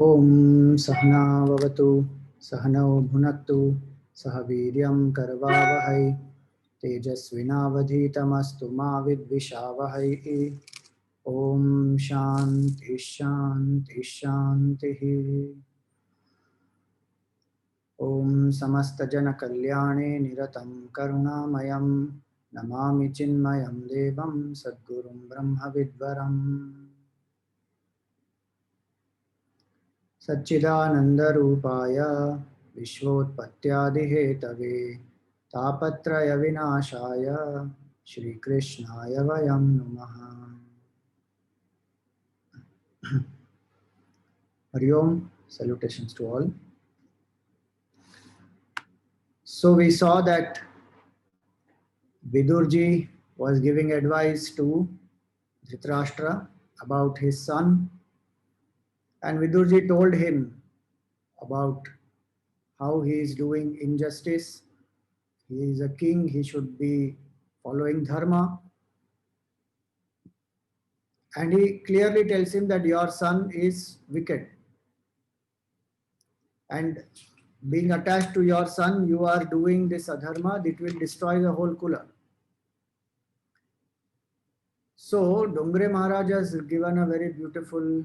ओम सहना भवतु सहनौ भुनक्तु सह वीर्यं करवावहै तेजस्विनावधीतमस्तु मा विद्विषावहै। ओम शांति शांति शांतिः। ओम समस्त जन कल्याणे निरतं करुणामयं नमामि चिन्मयं देवं सद्गुरुं ब्रह्म विद्वरम्। सच्चिदानन्दरूपाय विश्वोत्पत्त्यादिहेतवे तापत्रय विनाशाय श्रीकृष्णाय वयं नमः। Hari Om, salutations to all. So we saw that Vidurji was giving advice to Dhritarashtra about his son, and Vidurji told him about how he is doing injustice. He is a king, he should be following dharma. And he clearly tells him that your son is wicked. And being attached to your son, you are doing this adharma, that will destroy the whole kula. So, Dongre Maharaj has given a very beautiful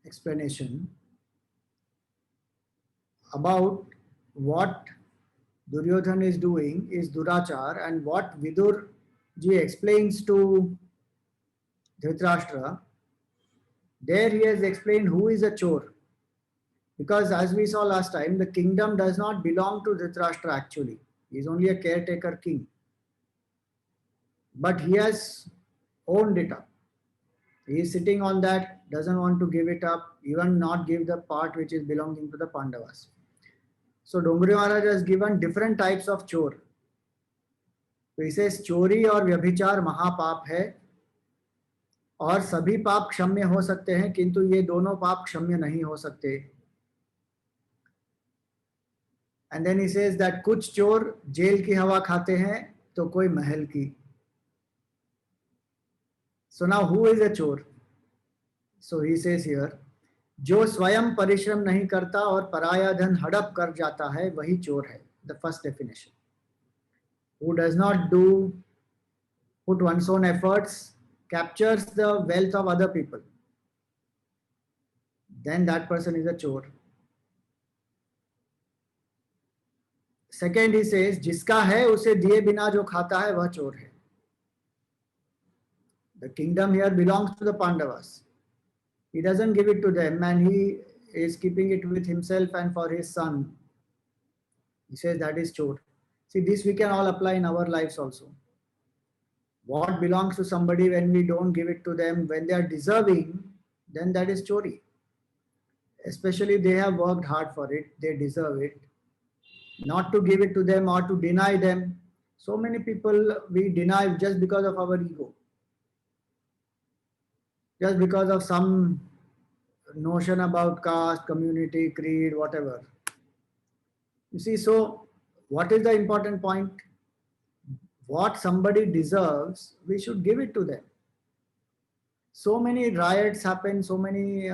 explanation about what Duryodhana is doing is durachar, and what Vidurji explains to Dhritarashtra, there he has explained who is a chore. Because as we saw last time, the kingdom does not belong to Dhritarashtra actually. He is only a caretaker king. But he has owned it up. He is sitting on that, doesn't want to give it up, even not give the part which is belonging to the Pandavas. So Dongri Maharaj has given different types of chore. So he says चोरी और व्यभिचार महापाप है और सभी पाप क्षम्य हो सकते हैं, किंतु ये दोनों पाप क्षम्य नहीं हो सकते. And then he says that कुछ चोर जेल की हवा खाते हैं तो कोई महल की. So now who is a चोर? So he says here, जो स्वयं परिश्रम नहीं करता और पराया धन हड़प कर जाता है वही चोर है. The first definition. Who does not put one's own efforts, captures the wealth of other people, then that person is a chore. Second, he says, जिसका है उसे दिए बिना जो खाता है वह चोर है. The kingdom here belongs to the Pandavas. He doesn't give it to them and he is keeping it with himself and for his son. He says that is chore. See, this we can all apply in our lives also. What belongs to somebody, when we don't give it to them, when they are deserving, then that is chori. Especially they have worked hard for it, they deserve it. Not to give it to them or to deny them. So many people we deny just because of our ego. Just because of some notion about caste, community, creed, whatever. You see, so what is the important point? What somebody deserves, we should give it to them. So many riots happen, so many,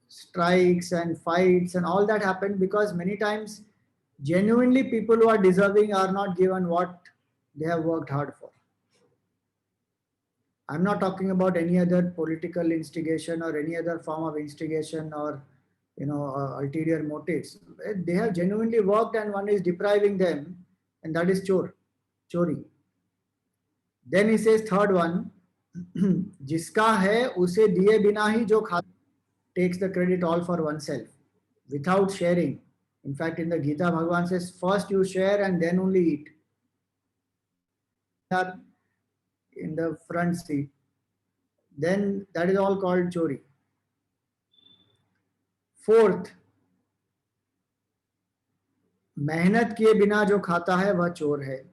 strikes and fights and all that happened because many times genuinely people who are deserving are not given what they have worked hard for. I'm not talking about any other political instigation or any other form of instigation or ulterior motives. They have genuinely worked and one is depriving them, and that is chori. Then he says third one, जिसका है उसे दिए बिना ही जो खाता, takes the credit all for oneself without sharing. In fact, in the Gita, Bhagavan says first you share and then only eat. In the front seat, then that is all called chori. Fourth, मेहनत किए बिना जो खाता है वह चोर है.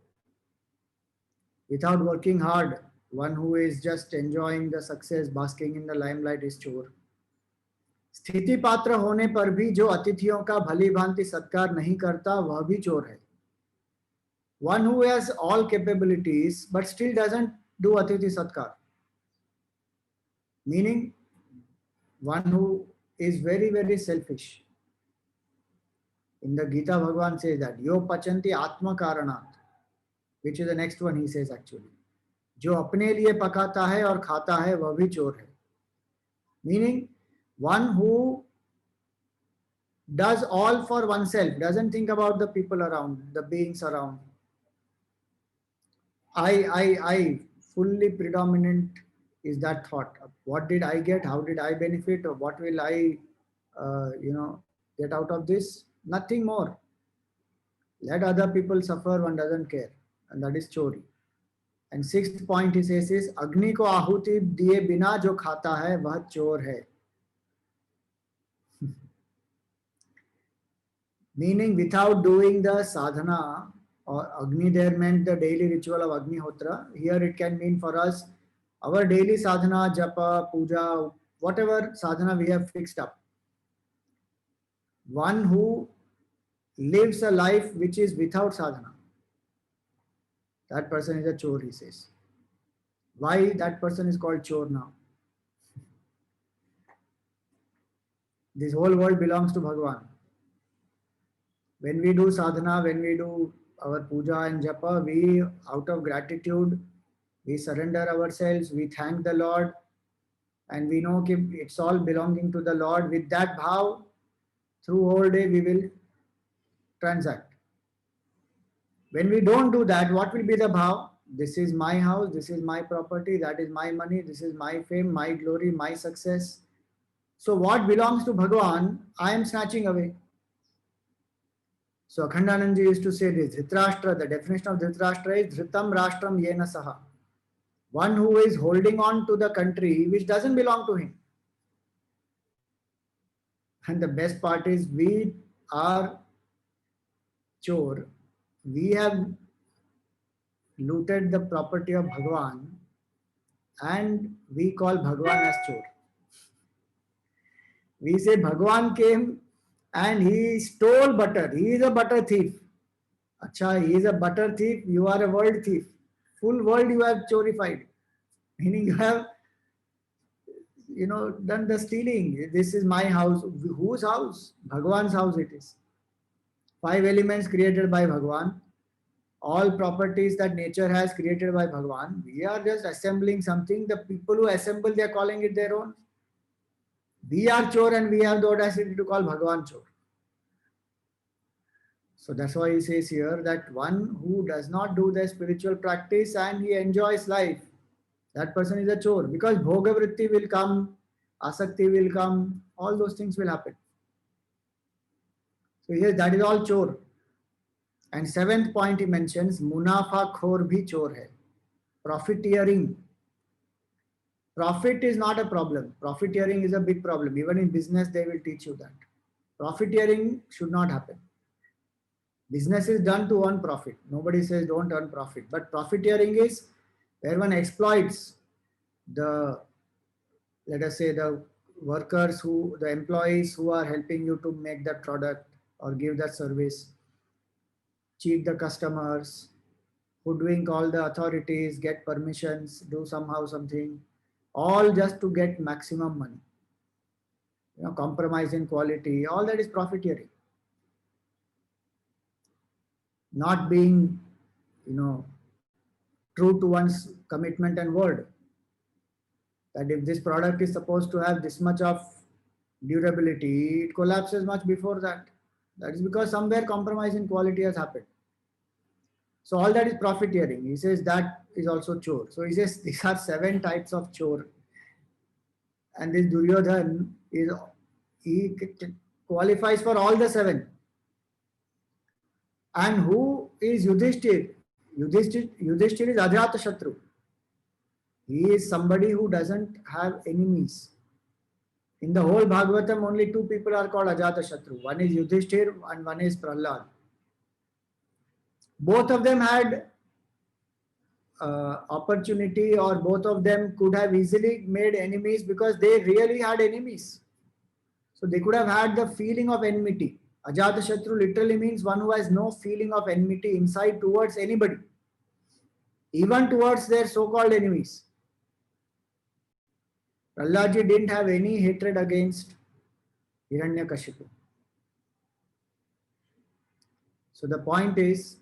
Without working hard, one who is just enjoying the success, basking in the limelight is चोर. स्थिति पात्र होने पर भी जो अतिथियों का भली भांति सत्कार नहीं करता वह भी चोर है. One who has all capabilities but still doesn't do atithi satkar. Meaning, one who is very, very selfish. In the Gita, Bhagavan says that, Yo pachanti atma karanat, which is the next one he says actually. जो अपने लिए पकाता है और खाता है वह भी चोर है. Meaning, one who does all for oneself, doesn't think about the people around, the beings around. I, fully predominant is that thought. What did I get? How did I benefit? Or what will I, get out of this? Nothing more. Let other people suffer, one doesn't care. And that is chori. And sixth point he says is, अग्नि को आहुति दिए बिना जो खाता है वह चोर है. Meaning, without doing the sadhana, or Agni there meant the daily ritual of Agnihotra. Here it can mean for us our daily sadhana, japa, puja, whatever sadhana we have fixed up. One who lives a life which is without sadhana, that person is a chore, he says. Why that person is called chore now? This whole world belongs to Bhagavan. When we do sadhana, when we do our puja and japa, we, out of gratitude, we surrender ourselves, we thank the Lord, and we know that it's all belonging to the Lord. With that bhav, through whole day we will transact. When we don't do that, what will be the bhav? This is my house, this is my property, that is my money, this is my fame, my glory, my success. So what belongs to Bhagavan, I am snatching away. So Akhandanand ji used to say this, Dhritarashtra, the definition of Dhritarashtra is Dhritam Rashtram Yena Saha. One who is holding on to the country which doesn't belong to him. And the best part is we are chore. We have looted the property of Bhagavan and we call Bhagavan as chore. We say Bhagavan came and he stole butter. He is a butter thief. Acha, he is a butter thief. You are a world thief. Full world you have chorified. Meaning you have, done the stealing. This is my house. Whose house? Bhagavan's house it is. 5 elements created by Bhagavan. All properties that nature has created by Bhagavan. We are just assembling something. The people who assemble, they are calling it their own. We are chore and we have the audacity to call Bhagavan chore. So that's why he says here that one who does not do the spiritual practice and he enjoys life, that person is a chore. Because bhoga vritti will come, asakti will come, all those things will happen. So here that is all chore. And 7th point he mentions, munafa khor bhi chore hai. Profiteering. Profit is not a problem. Profiteering is a big problem. Even in business, they will teach you that. Profiteering should not happen. Business is done to earn profit. Nobody says don't earn profit. But profiteering is where one exploits the, let us say, the workers the employees who are helping you to make that product or give that service, cheat the customers, hoodwink all the authorities, get permissions, do somehow something, all just to get maximum money. Compromise in quality, all that is profiteering. Not being, true to one's commitment and word. That if this product is supposed to have this much of durability, it collapses much before that. That is because somewhere compromise in quality has happened. So all that is profiteering. He says that is also chore. So he says these are 7 types of chore. And this Duryodhana he qualifies for all the 7. And who is Yudhisthira? Yudhisthira is Ajata Shatru. He is somebody who doesn't have enemies. In the whole Bhagavatam, only 2 people are called Ajata Shatru. One is Yudhisthira and one is Prahlad. Both of them had opportunity, or both of them could have easily made enemies because they really had enemies. So they could have had the feeling of enmity. Ajata Shatru literally means one who has no feeling of enmity inside towards anybody, even towards their so-called enemies. Prahlad didn't have any hatred against Hiranyakashipu. So the point is,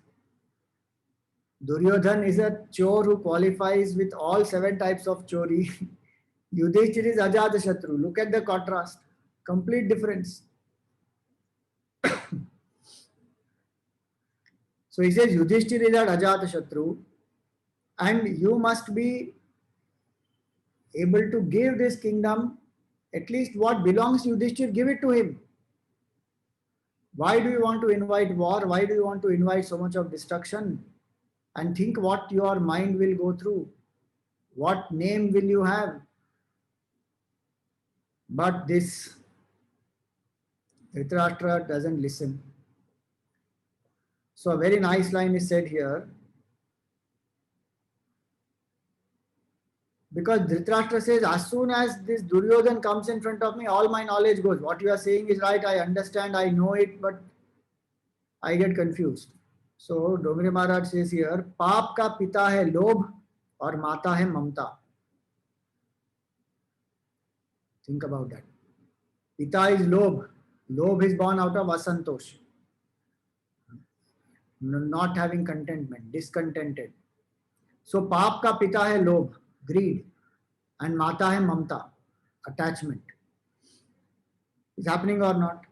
Duryodhana is a chore who qualifies with all 7 types of chori. Yudhishthira is Ajatashatru. Look at the contrast. Complete difference. So he says Yudhishthira is an Ajatashatru, and you must be able to give this kingdom, at least what belongs to Yudhishthira, give it to him. Why do you want to invite war? Why do you want to invite so much of destruction? And think what your mind will go through. What name will you have? But this Dhritarashtra doesn't listen. So a very nice line is said here. Because Dhritarashtra says, as soon as this Duryodhana comes in front of me, all my knowledge goes. What you are saying is right, I understand, I know it, but I get confused. So Dongre Maharaj says here, Paap ka pita hai lobh aur mata hai mamta. Think about that. Pita is lobh. Lobh is born out of asantosh. Not having contentment, discontented. So paap ka pita hai lobh, greed, and mata hai mamta, attachment. Is happening or not?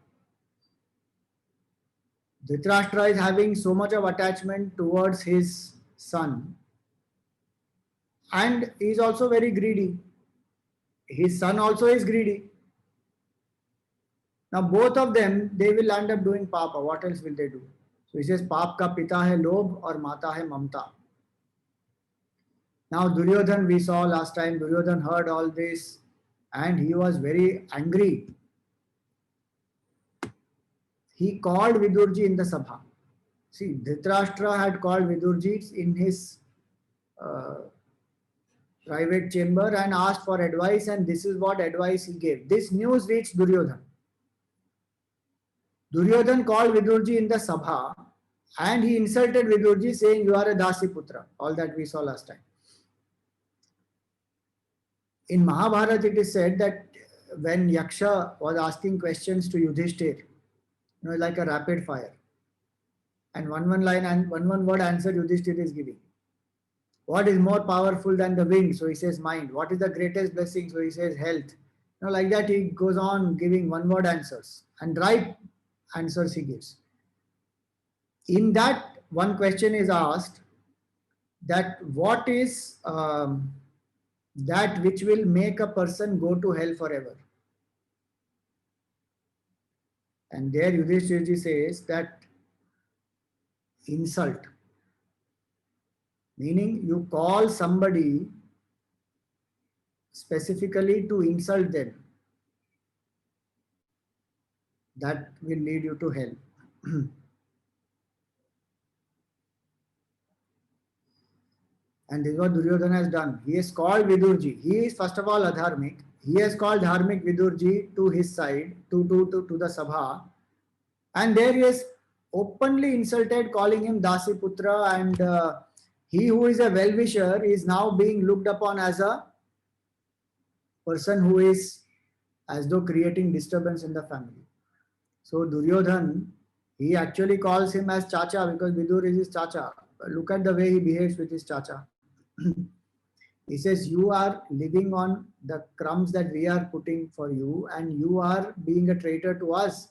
Dhritarashtra is having so much of attachment towards his son, and he is also very greedy. His son also is greedy. Now both of them, they will end up doing papa. What else will they do? So he says, Paap ka pita hai lobh aur mata hai mamta. Now Duryodhana, we saw last time, Duryodhana heard all this and he was very angry. He called Vidurji in the Sabha. See, Dhritarashtra had called Vidurji in his private chamber and asked for advice, and this is what advice he gave. This news reached Duryodhana. Duryodhana called Vidurji in the Sabha and he insulted Vidurji, saying, you are a Dasi Putra. All that we saw last time. In Mahabharata, it is said that when Yaksha was asking questions to Yudhishthira, like a rapid fire, and one line and one word answer Yudhishthira is giving. What is more powerful than the wind? So he says mind. What is the greatest blessing? So he says health. Like that he goes on giving one word answers, and right answers he gives. In that, one question is asked that what is that which will make a person go to hell forever? And there Yudhishthira says that insult. Meaning you call somebody specifically to insult them. That will lead you to hell. And this is what Duryodhana has done. He has called Vidurji. He is first of all adharmic. He has called dharmic Vidurji to his side, to the Sabha. And there he is openly insulted, calling him Dasi Putra, and he who is a well-wisher is now being looked upon as a person who is as though creating disturbance in the family. So Duryodhana, he actually calls him as Chacha because Vidur is his Chacha. Look at the way he behaves with his Chacha. He says, you are living on the crumbs that we are putting for you and you are being a traitor to us.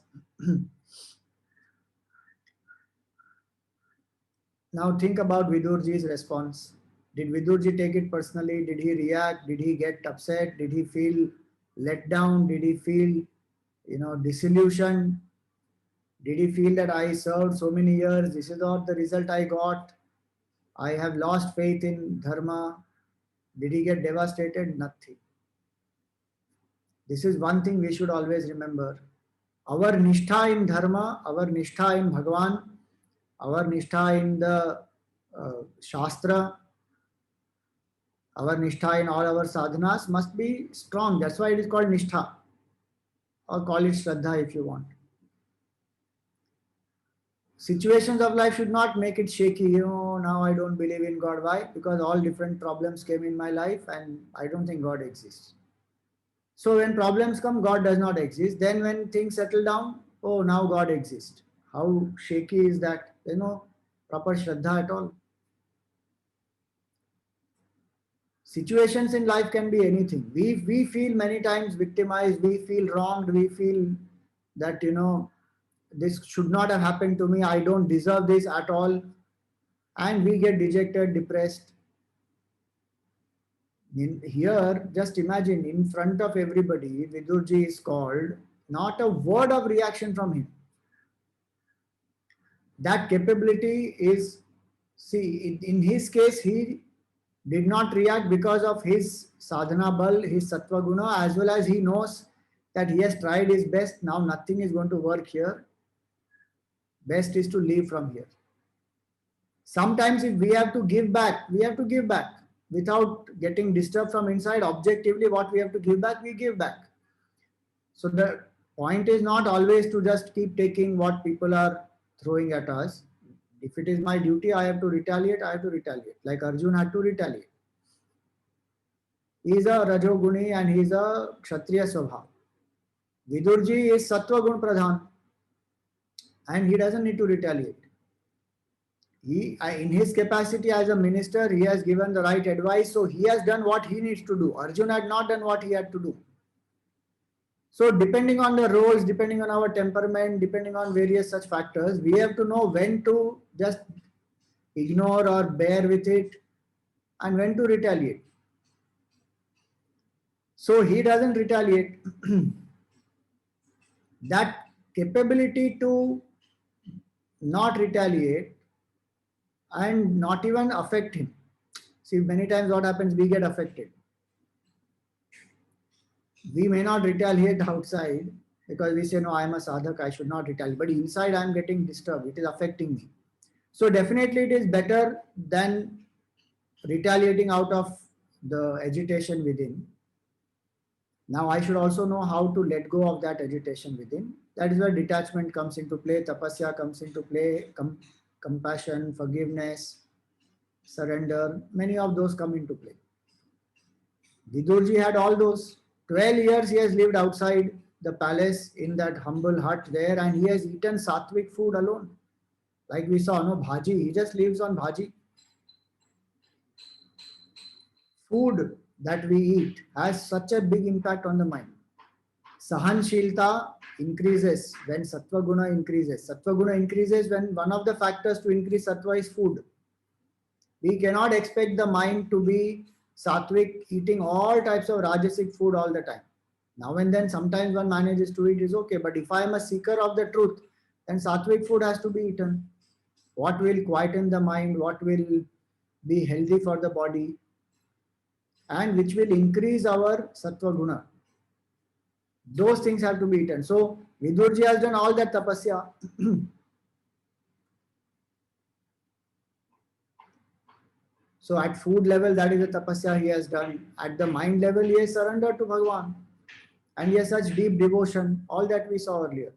Now think about Vidurji's response. Did Vidurji take it personally? Did he react? Did he get upset? Did he feel let down? Did he feel, disillusioned? Did he feel that I served so many years? This is not the result I got. I have lost faith in dharma. Did he get devastated? Nothing. This is one thing we should always remember. Our nishtha in dharma, our nishtha in Bhagavan, our nishtha in the Shastra, our nishtha in all our sadhanas must be strong. That's why it is called nishtha. Or call it shraddha if you want. Situations of life should not make it shaky. Now I don't believe in God. Why? Because all different problems came in my life and I don't think God exists. So when problems come, God does not exist. Then when things settle down, oh, now God exists. How shaky is that? Proper Shraddha at all. Situations in life can be anything. We feel many times victimized, we feel wronged, we feel that, this should not have happened to me, I don't deserve this at all. And we get dejected, depressed. Here, just imagine in front of everybody, Vidurji is called, not a word of reaction from him. That capability is, see, in his case, he did not react because of his sadhana bal, his sattva guna, as well as he knows that he has tried his best. Now nothing is going to work here. Best is to leave from here. Sometimes if we have to give back, we have to give back without getting disturbed from inside. Objectively, what we have to give back, we give back. So the point is not always to just keep taking what people are throwing at us. If it is my duty, I have to retaliate, I have to retaliate. Like Arjun had to retaliate. He is a Rajoguni and he is a Kshatriya Swabha. Vidurji is Sattva Gun Pradhan and he doesn't need to retaliate. In his capacity as a minister, he has given the right advice, so he has done what he needs to do. Arjun had not done what he had to do. So depending on the roles, depending on our temperament, depending on various such factors, we have to know when to just ignore or bear with it and when to retaliate. So he doesn't retaliate. That capability to not retaliate and not even affect him. See, many times what happens, we get affected. We may not retaliate outside because we say, no, I am a sadhak, I should not retaliate. But inside I am getting disturbed, it is affecting me. So definitely it is better than retaliating out of the agitation within. Now I should also know how to let go of that agitation within. That is where detachment comes into play, tapasya comes into play, compassion, forgiveness, surrender, many of those come into play. Vidurji had all those. 12 years he has lived outside the palace in that humble hut there and he has eaten sattvic food alone. Like we saw, no bhaji, he just lives on bhaji. Food that we eat has such a big impact on the mind. Sahanshilta increases when sattva guna increases. Sattva guna increases when one of the factors to increase sattva is food. We cannot expect the mind to be sattvic, eating all types of rajasic food all the time. Now and then, sometimes one manages to eat is okay, but if I am a seeker of the truth, then sattvic food has to be eaten. What will quieten the mind, what will be healthy for the body, and which will increase our sattva guna. Those things have to be eaten. So, Vidurji has done all that tapasya. So at food level, that is the tapasya he has done. At the mind level, he has surrendered to Bhagavan. And he has such deep devotion, all that we saw earlier.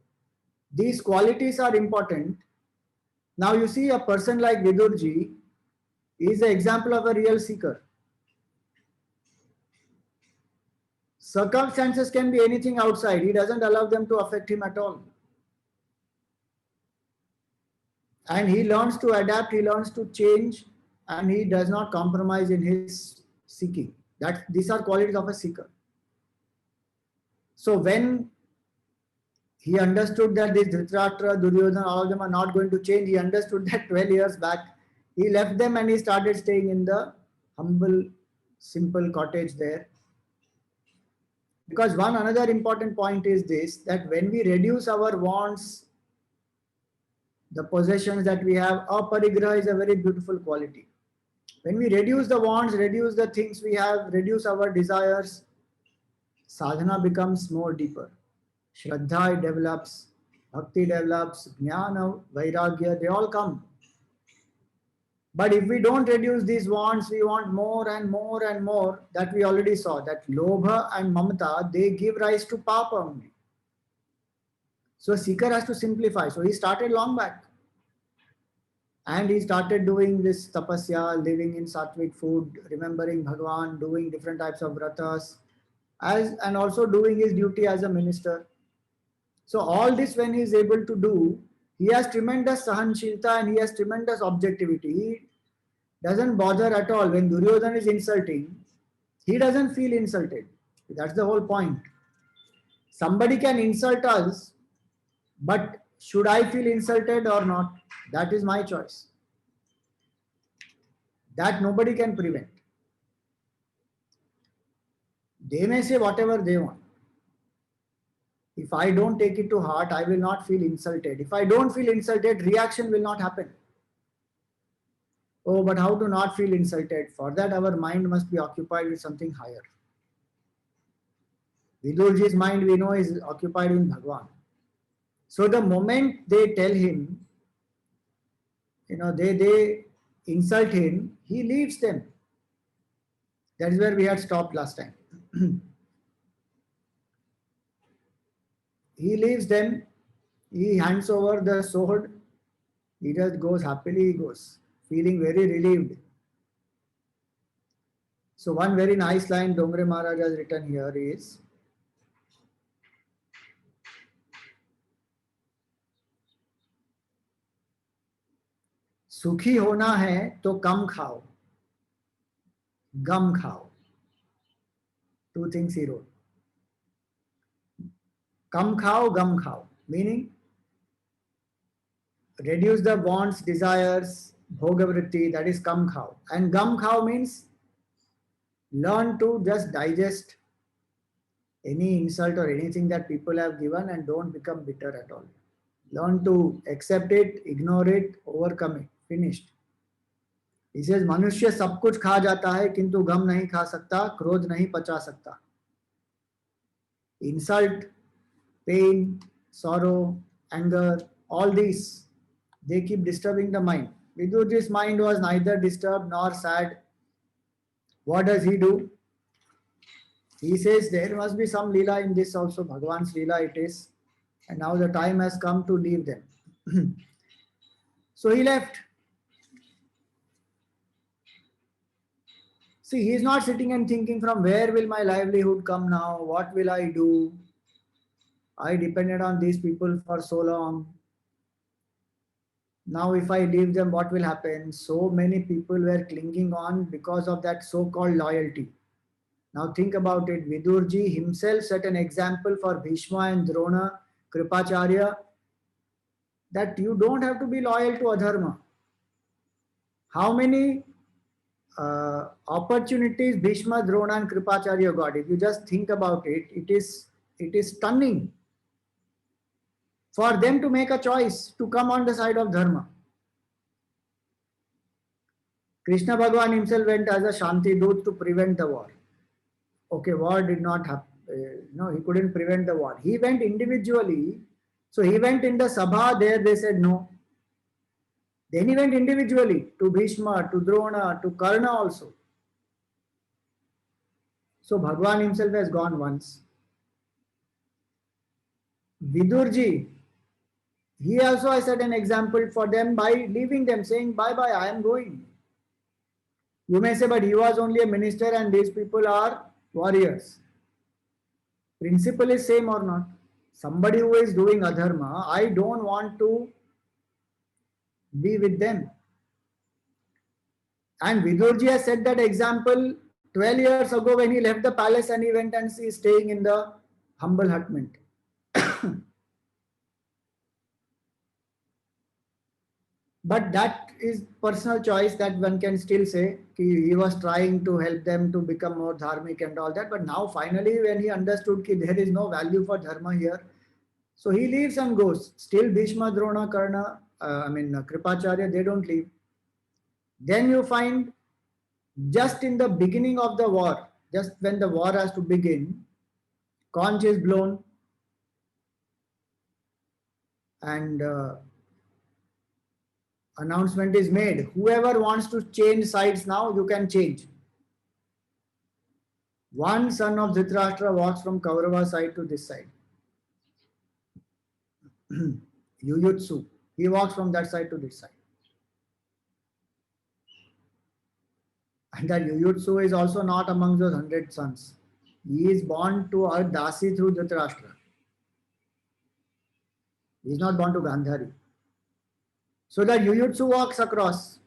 These qualities are important. Now you see a person like Vidurji is an example of a real seeker. Circumstances can be anything outside. He doesn't allow them to affect him at all. And he learns to adapt, he learns to change, and he does not compromise in his seeking. These are qualities of a seeker. So when he understood that this Dhritarashtra, Duryodhana, all of them are not going to change, he understood that 12 years back. He left them and he started staying in the humble, simple cottage there. Because one another important point is this, that when we reduce our wants, the possessions that we have, aparigraha is a very beautiful quality. When we reduce the wants, reduce the things we have, reduce our desires, sadhana becomes more deeper. Shraddha develops, bhakti develops, jnana, vairagya, they all come. But if we don't reduce these wants, we want more and more and more, that we already saw, that lobha and mamata, they give rise to papa only. So seeker has to simplify. So he started long back. And he started doing this tapasya, living in sattvic food, remembering Bhagavan, doing different types of vratas, as and also doing his duty as a minister. So all this when he is able to do, he has tremendous sahanshilta and he has tremendous objectivity. He doesn't bother at all. When Duryodhana is insulting, he doesn't feel insulted. That's the whole point. Somebody can insult us, but should I feel insulted or not? That is my choice. That nobody can prevent. They may say whatever they want. If I don't take it to heart, I will not feel insulted. If I don't feel insulted, reaction will not happen. Oh, but how to not feel insulted? For that, our mind must be occupied with something higher. Vidurji's mind, we know, is occupied in Bhagwan. So the moment they tell him, they insult him, he leaves them. That is where we had stopped last time. He leaves them, he hands over the sword, he just goes happily, he goes, feeling very relieved. So one very nice line Dongre Maharaj has written here is, सुखी होना है तो कम खाओ, गम खाओ. Two things he wrote. Kam khao, gum khao. Meaning, reduce the wants, desires, bhogavritti, that is kam khao. And gum khao means learn to just digest any insult or anything that people have given and don't become bitter at all. Learn to accept it, ignore it, overcome it. Finished. He says, मनुष्य सब कुछ खा जाता है किंतु गम नहीं खा सकता, क्रोध नहीं पचा सकता. Insult, pain, sorrow, anger, all these, they keep disturbing the mind. Vidurji's mind was neither disturbed nor sad. What does he do? He says there must be some Leela in this also, Bhagwan's Leela it is. And now the time has come to leave them. So he left. See, he is not sitting and thinking from where will my livelihood come now? What will I do? I depended on these people for so long. Now if I leave them, what will happen? So many people were clinging on because of that so-called loyalty. Now think about it. Vidurji himself set an example for Bhishma and Drona, Kripacharya, that you don't have to be loyal to adharma. How many opportunities Bhishma, Drona and Kripacharya got? If you just think about it, it is stunning. For them to make a choice to come on the side of dharma. Krishna Bhagavan himself went as a Shanti Dut to prevent the war. Okay, war did not happen. He couldn't prevent the war. He went individually. So he went in the Sabha, there they said no. Then he went individually to Bhishma, to Drona, to Karna also. So Bhagwan himself has gone once. Vidurji, he also has set an example for them by leaving them, saying, bye-bye, I am going. You may say, but he was only a minister and these people are warriors. Principle is same or not? Somebody who is doing adharma, I don't want to be with them. And Vidurji has set that example 12 years ago when he left the palace and he went and is staying in the humble hutment. But that is personal choice that one can still say he was trying to help them to become more dharmic and all that. But now finally when he understood that there is no value for dharma here, so he leaves and goes. Still Bhishma, Drona, Karna, Kripacharya, they don't leave. Then you find just in the beginning of the war, just when the war has to begin, conch is blown and announcement is made. Whoever wants to change sides now, you can change. One son of Dhritarashtra walks from Kaurava side to this side. Yuyutsu. He walks from that side to this side. And that Yuyutsu is also not among those 100 sons. He is born to a Dasi through Dhritarashtra. He is not born to Gandhari. So the Jujutsu walks across.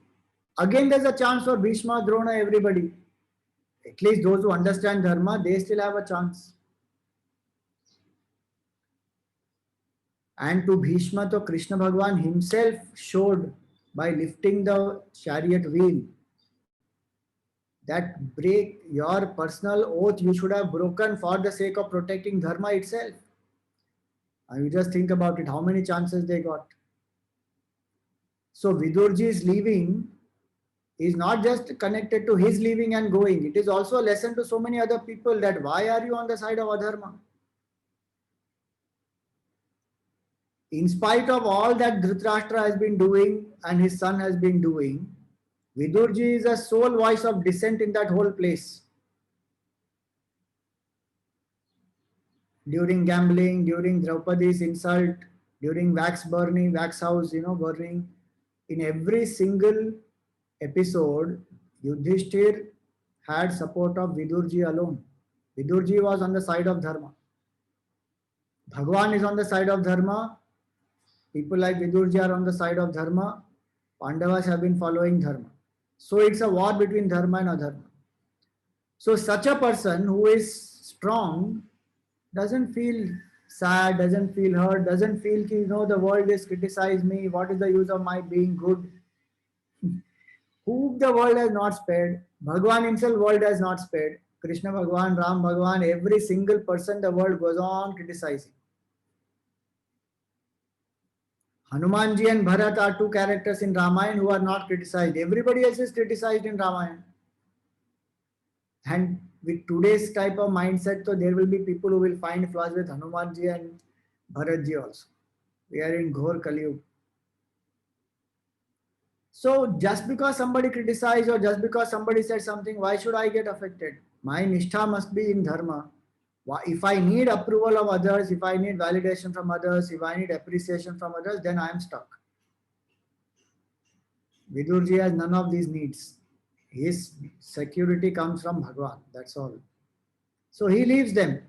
Again, there's a chance for Bhishma, Drona, everybody. At least those who understand Dharma, they still have a chance. And to Bhishma, to Krishna Bhagwan himself showed by lifting the chariot wheel that break your personal oath you should have broken for the sake of protecting Dharma itself. And you just think about it, how many chances they got. So Vidurji's leaving is not just connected to his leaving and going. It is also a lesson to so many other people that why are you on the side of adharma? In spite of all that Dhritarashtra has been doing and his son has been doing, Vidurji is a sole voice of dissent in that whole place. During gambling, during Draupadi's insult, during wax burning, wax house, burning, in every single episode, Yudhishthir had support of Vidurji alone. Vidurji was on the side of Dharma. Bhagwan is on the side of Dharma. People like Vidurji are on the side of Dharma. Pandavas have been following Dharma. So it's a war between Dharma and Adharma. So such a person who is strong doesn't feel sad, doesn't feel hurt, doesn't feel, the world is criticized me. What is the use of my being good? Who the world has not spared? Bhagwan himself, world has not spared. Krishna Bhagwan, Ram Bhagwan, every single person the world goes on criticizing. Hanumanji and Bharat are two characters in Ramayana who are not criticized. Everybody else is criticized in Ramayana. And with today's type of mindset, so there will be people who will find flaws with Hanumanji and Bharatji also. We are in Ghor Kali Yuga. So just because somebody criticized or just because somebody said something, why should I get affected? My nishtha must be in dharma. If I need approval of others, if I need validation from others, if I need appreciation from others, then I am stuck. Vidurji has none of these needs. His security comes from Bhagwan. That's all. So he leaves them.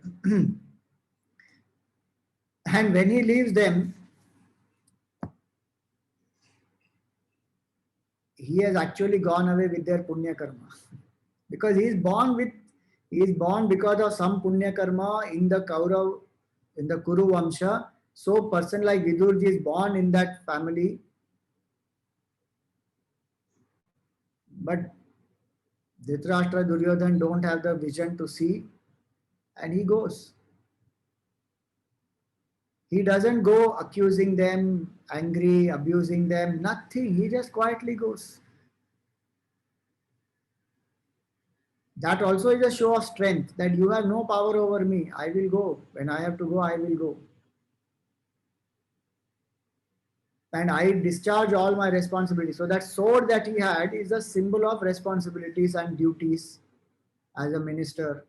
And when he leaves them, he has actually gone away with their punya karma. Because he is born because of some punya karma in the Kaurav, in the Kuru Vamsha. So person like Vidurji is born in that family. But Dhritarashtra, Duryodhana don't have the vision to see, and he goes. He doesn't go accusing them, angry, abusing them, nothing. He just quietly goes. That also is a show of strength, that you have no power over me. I will go. When I have to go, I will go. And I discharge all my responsibilities. So that sword that he had is a symbol of responsibilities and duties as a minister.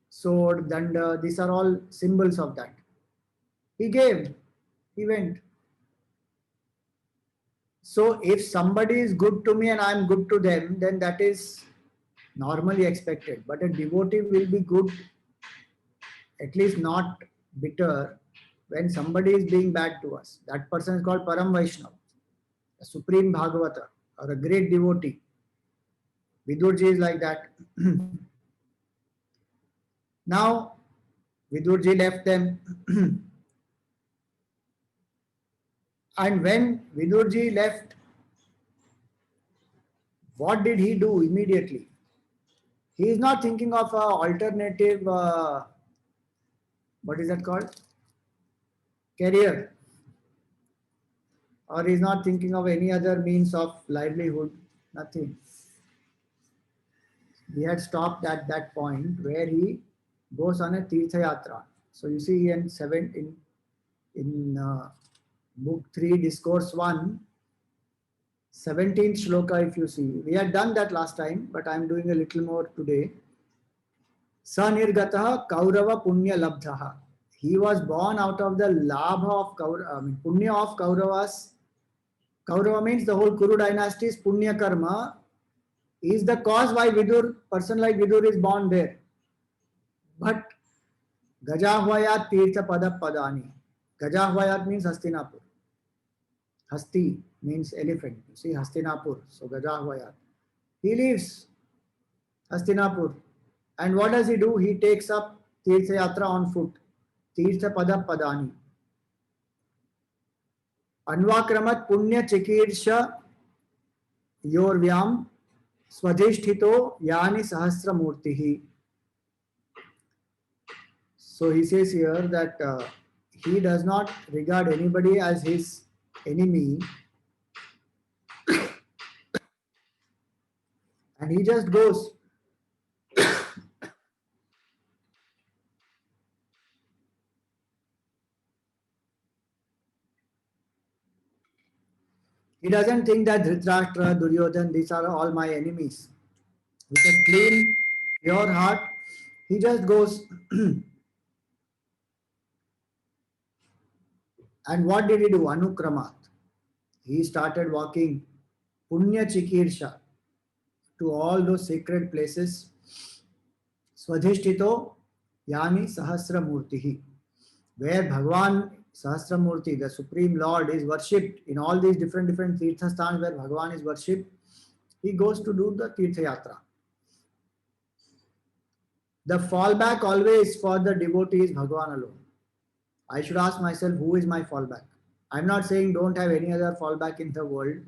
Sword, danda, these are all symbols of that. He gave, he went. So if somebody is good to me and I am good to them, then that is normally expected. But a devotee will be good, at least not bitter, when somebody is being bad to us. That person is called Param Vaishnava, a supreme Bhagavata, or a great devotee. Vidurji is like that. Now, Vidurji left them. And when Vidurji left, what did he do immediately? He is not thinking of an alternative, what is that called? Career. Or he is not thinking of any other means of livelihood. Nothing. He had stopped at that point where he goes on a Teerth Yatra. So you see in book 3, Discourse 1, 17th shloka, if you see. We had done that last time, but I am doing a little more today. Sanirgataha Kaurava Punya Labdhaha. He was born out of the labha of Punya of Kauravas. Kaurava means the whole Kuru dynasty's Punya karma is the cause why person like Vidur is born there. But Gajahvayat Teertha Pada Padani. Gajahvayat means Hastinapur. Hasti means elephant. You see Hastinapur. So Gajahvayat. He leaves Hastinapur. And what does he do? He takes up Teerth Yatra on foot. Teertha Pada Padani. Anvakramat Punya Chikirsha Yorvyam Swadhishthito Yani Sahasramurtihi. So he says here that he does not regard anybody as his enemy, and he just goes. He doesn't think that Dhritarashtra, Duryodhana, these are all my enemies. With a clean, pure heart, he just goes. And what did he do? Anukramat. He started walking Punya Chikirsha to all those sacred places. Swadhishtito Yani Sahasramurtihi, where Bhagwan Sahasramurti, the Supreme Lord, is worshipped in all these different Tirtha stans where Bhagwan is worshipped. He goes to do the Teerth Yatra. The fallback always for the devotee is Bhagwan alone. I should ask myself, who is my fallback? I'm not saying don't have any other fallback in the world.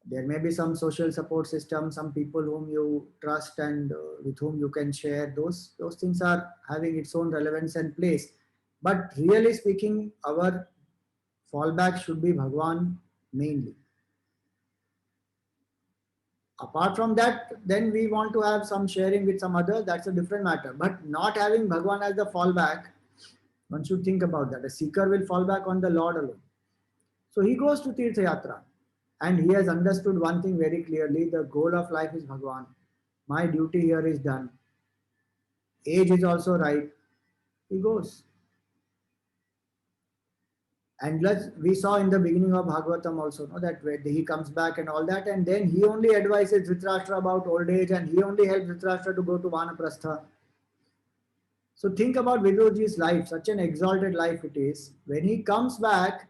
There may be some social support system, some people whom you trust and with whom you can share. Those things are having its own relevance and place. But really speaking, our fallback should be Bhagwan mainly. Apart from that, then we want to have some sharing with some others, that's a different matter. But not having Bhagwan as the fallback, one should think about that. A seeker will fall back on the Lord alone. So he goes to Teerth Yatra and he has understood one thing very clearly: the goal of life is Bhagwan. My duty here is done. Age is also right. He goes. And we saw in the beginning of Bhagavatam also, no, that when he comes back and all that, and then he only advises Dhritarashtra about old age and he only helps Dhritarashtra to go to Vanaprastha. So think about Vidurji's life, such an exalted life it is. When he comes back,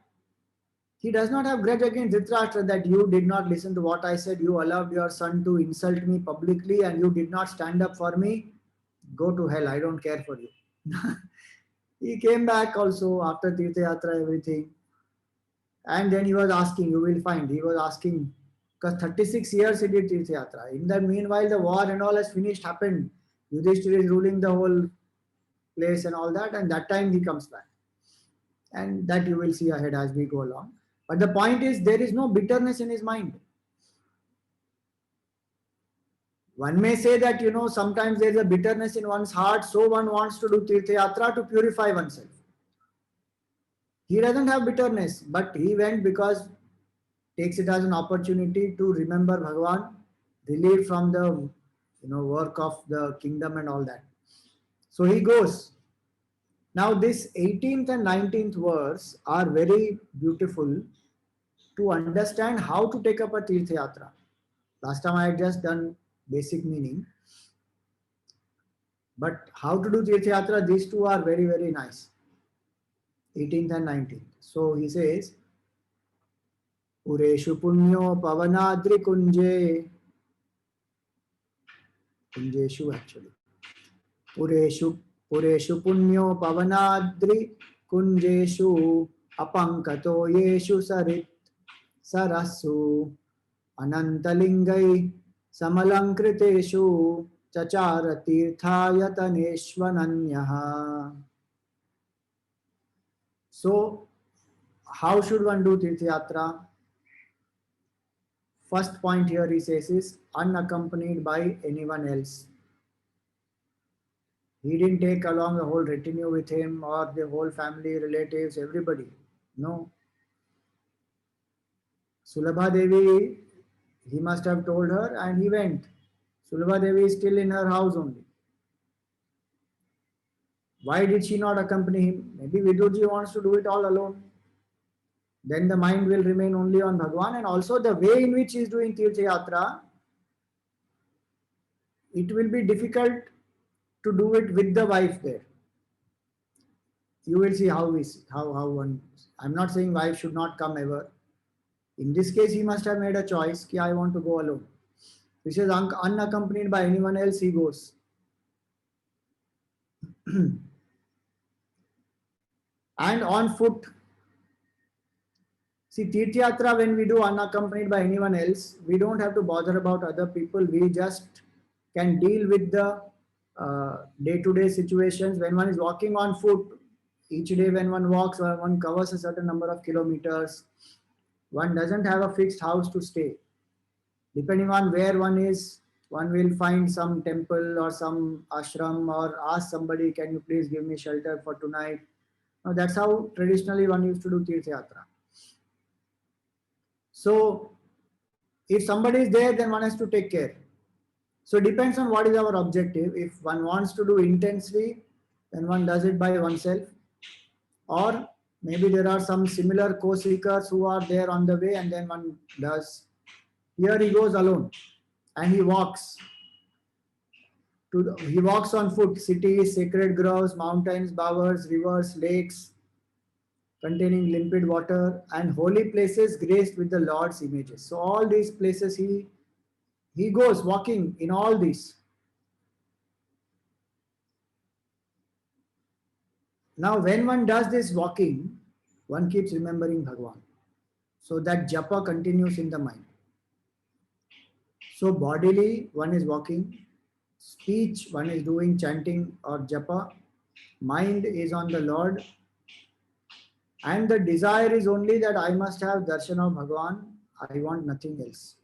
he does not have grudge against Dhritarashtra that you did not listen to what I said, you allowed your son to insult me publicly and you did not stand up for me. Go to hell, I don't care for you. He came back also after Teerth Yatra, everything. And then he was asking, you will find, he was asking, because 36 years he did Teerth Yatra. In the meanwhile, the war and all has finished, happened. Yudhishthira is ruling the whole place and all that, and that time he comes back. And that you will see ahead as we go along. But the point is, there is no bitterness in his mind. One may say that, sometimes there is a bitterness in one's heart, so one wants to do Teerth Yatra to purify oneself. He doesn't have bitterness, but he went because takes it as an opportunity to remember Bhagwan, relieved from the work of the kingdom and all that. So he goes. Now this 18th and 19th verse are very beautiful to understand how to take up a Teerth Yatra. Last time I had just done basic meaning. But how to do Teerth Yatra, these two are very, very nice. 18th and 19th. So he says, Pureshu punyo pavanadri kunje. Kunjeshu actually. Pureshu punyo pavanadri kunjeshu apankato yeshu sarit sarasu anantalingai samalankriteshu chachara tirthayataneshvananyaha. So, how should one do Tirth Yatra? First point here he says is unaccompanied by anyone else. He didn't take along the whole retinue with him or the whole family, relatives, everybody. No. Sulabha Devi, he must have told her and he went. Sulabha Devi is still in her house only. Why did she not accompany him? Maybe Vidurji wants to do it all alone. Then the mind will remain only on Bhagwan, and also the way in which he is doing Tirth Yatra, it will be difficult to do it with the wife there. You will see how one. I'm not saying wife should not come ever. In this case, he must have made a choice. Ki I want to go alone. Which is unaccompanied by anyone else. He goes. And on foot. See, Teerth Yatra, when we do unaccompanied by anyone else, we don't have to bother about other people. We just can deal with the day-to-day situations. When one is walking on foot, each day when one walks, one covers a certain number of kilometers. One doesn't have a fixed house to stay. Depending on where one is, one will find some temple or some ashram or ask somebody, can you please give me shelter for tonight? Now, that's how traditionally one used to do Teerth Yatra. So, if somebody is there, then one has to take care. So, it depends on what is our objective. If one wants to do intensely, then one does it by oneself. Or maybe there are some similar co-seekers who are there on the way and then one does. Here he goes alone and he walks. He walks on foot, cities, sacred groves, mountains, bowers, rivers, lakes containing limpid water and holy places graced with the Lord's images. So all these places he goes walking in all these. Now when one does this walking, one keeps remembering Bhagavan. So that japa continues in the mind. So bodily one is walking, speech one is doing chanting or japa, mind is on the Lord, and the desire is only that I must have darshan of Bhagavan, I want nothing else.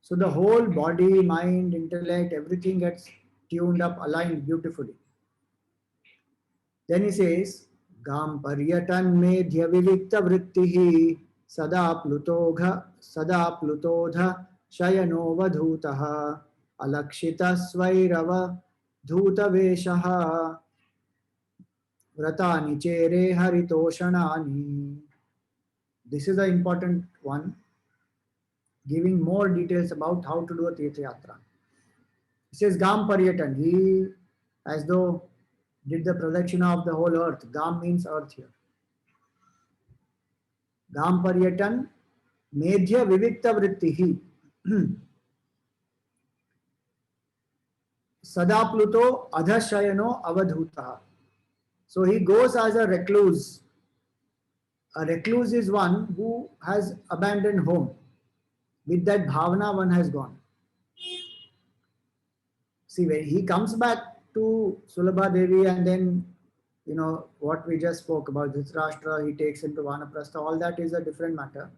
So the whole body, mind, intellect, everything gets tuned up, aligned beautifully. Then he says, Gam paryatan medhya vivikta vrittihi sada plutodha shayano vadhutaha alakshita svairava dhuta veshaha vratani chere haritoshanani. This is the important one, giving more details about how to do a Teerth Yatra. He says Gam Paryatan, he as though did the pradakshina of the whole earth. Gam means earth here. Gam Paryatan, Medhya Vivikta Vrittihi. Sadapluto Adhashayano Avadhuta. So he goes as a recluse. A recluse is one who has abandoned home. With that bhavana, one has gone. See, when he comes back to Sulabha Devi and then, what we just spoke about, Dhritarashtra, he takes him to Vanaprastha, all that is a different matter.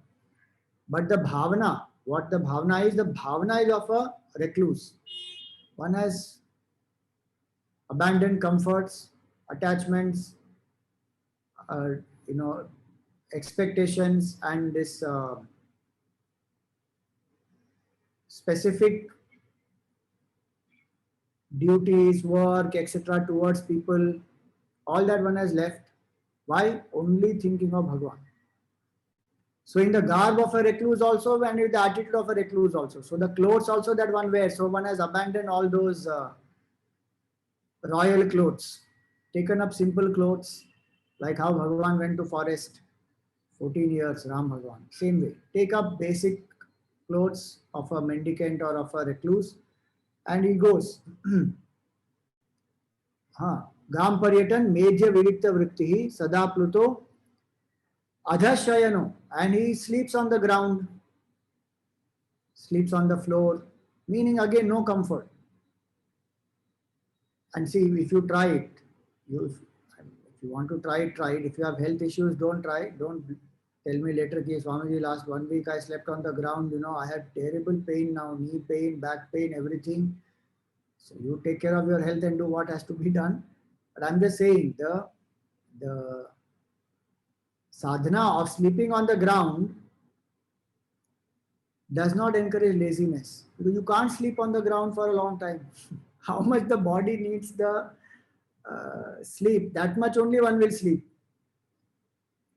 But the bhavana, what the bhavana is of a recluse. One has abandoned comforts, attachments, expectations, and this specific duties, work, etc. towards people, all that one has left. Why? Only thinking of Bhagavan. So in the garb of a recluse also, and with the attitude of a recluse also. So the clothes also that one wears. So one has abandoned all those royal clothes, taken up simple clothes, like how Bhagavan went to forest, 14 years, Ram Bhagavan. Same way, take up basic clothes of a mendicant or of a recluse, and he goes. Gam Paryatan Medhya Vivikta Vrittihi Sada Pluto Adhashayano, and he sleeps on the ground, sleeps on the floor, meaning again no comfort. And see, if you try it, if you want to try it, try it. If you have health issues, don't try. Don't tell me later, Swamiji, last 1 week I slept on the ground, I had terrible pain now, knee pain, back pain, everything. So you take care of your health and do what has to be done. But I'm just saying, the sadhana of sleeping on the ground does not encourage laziness. Because you can't sleep on the ground for a long time. How much the body needs the sleep, that much only one will sleep.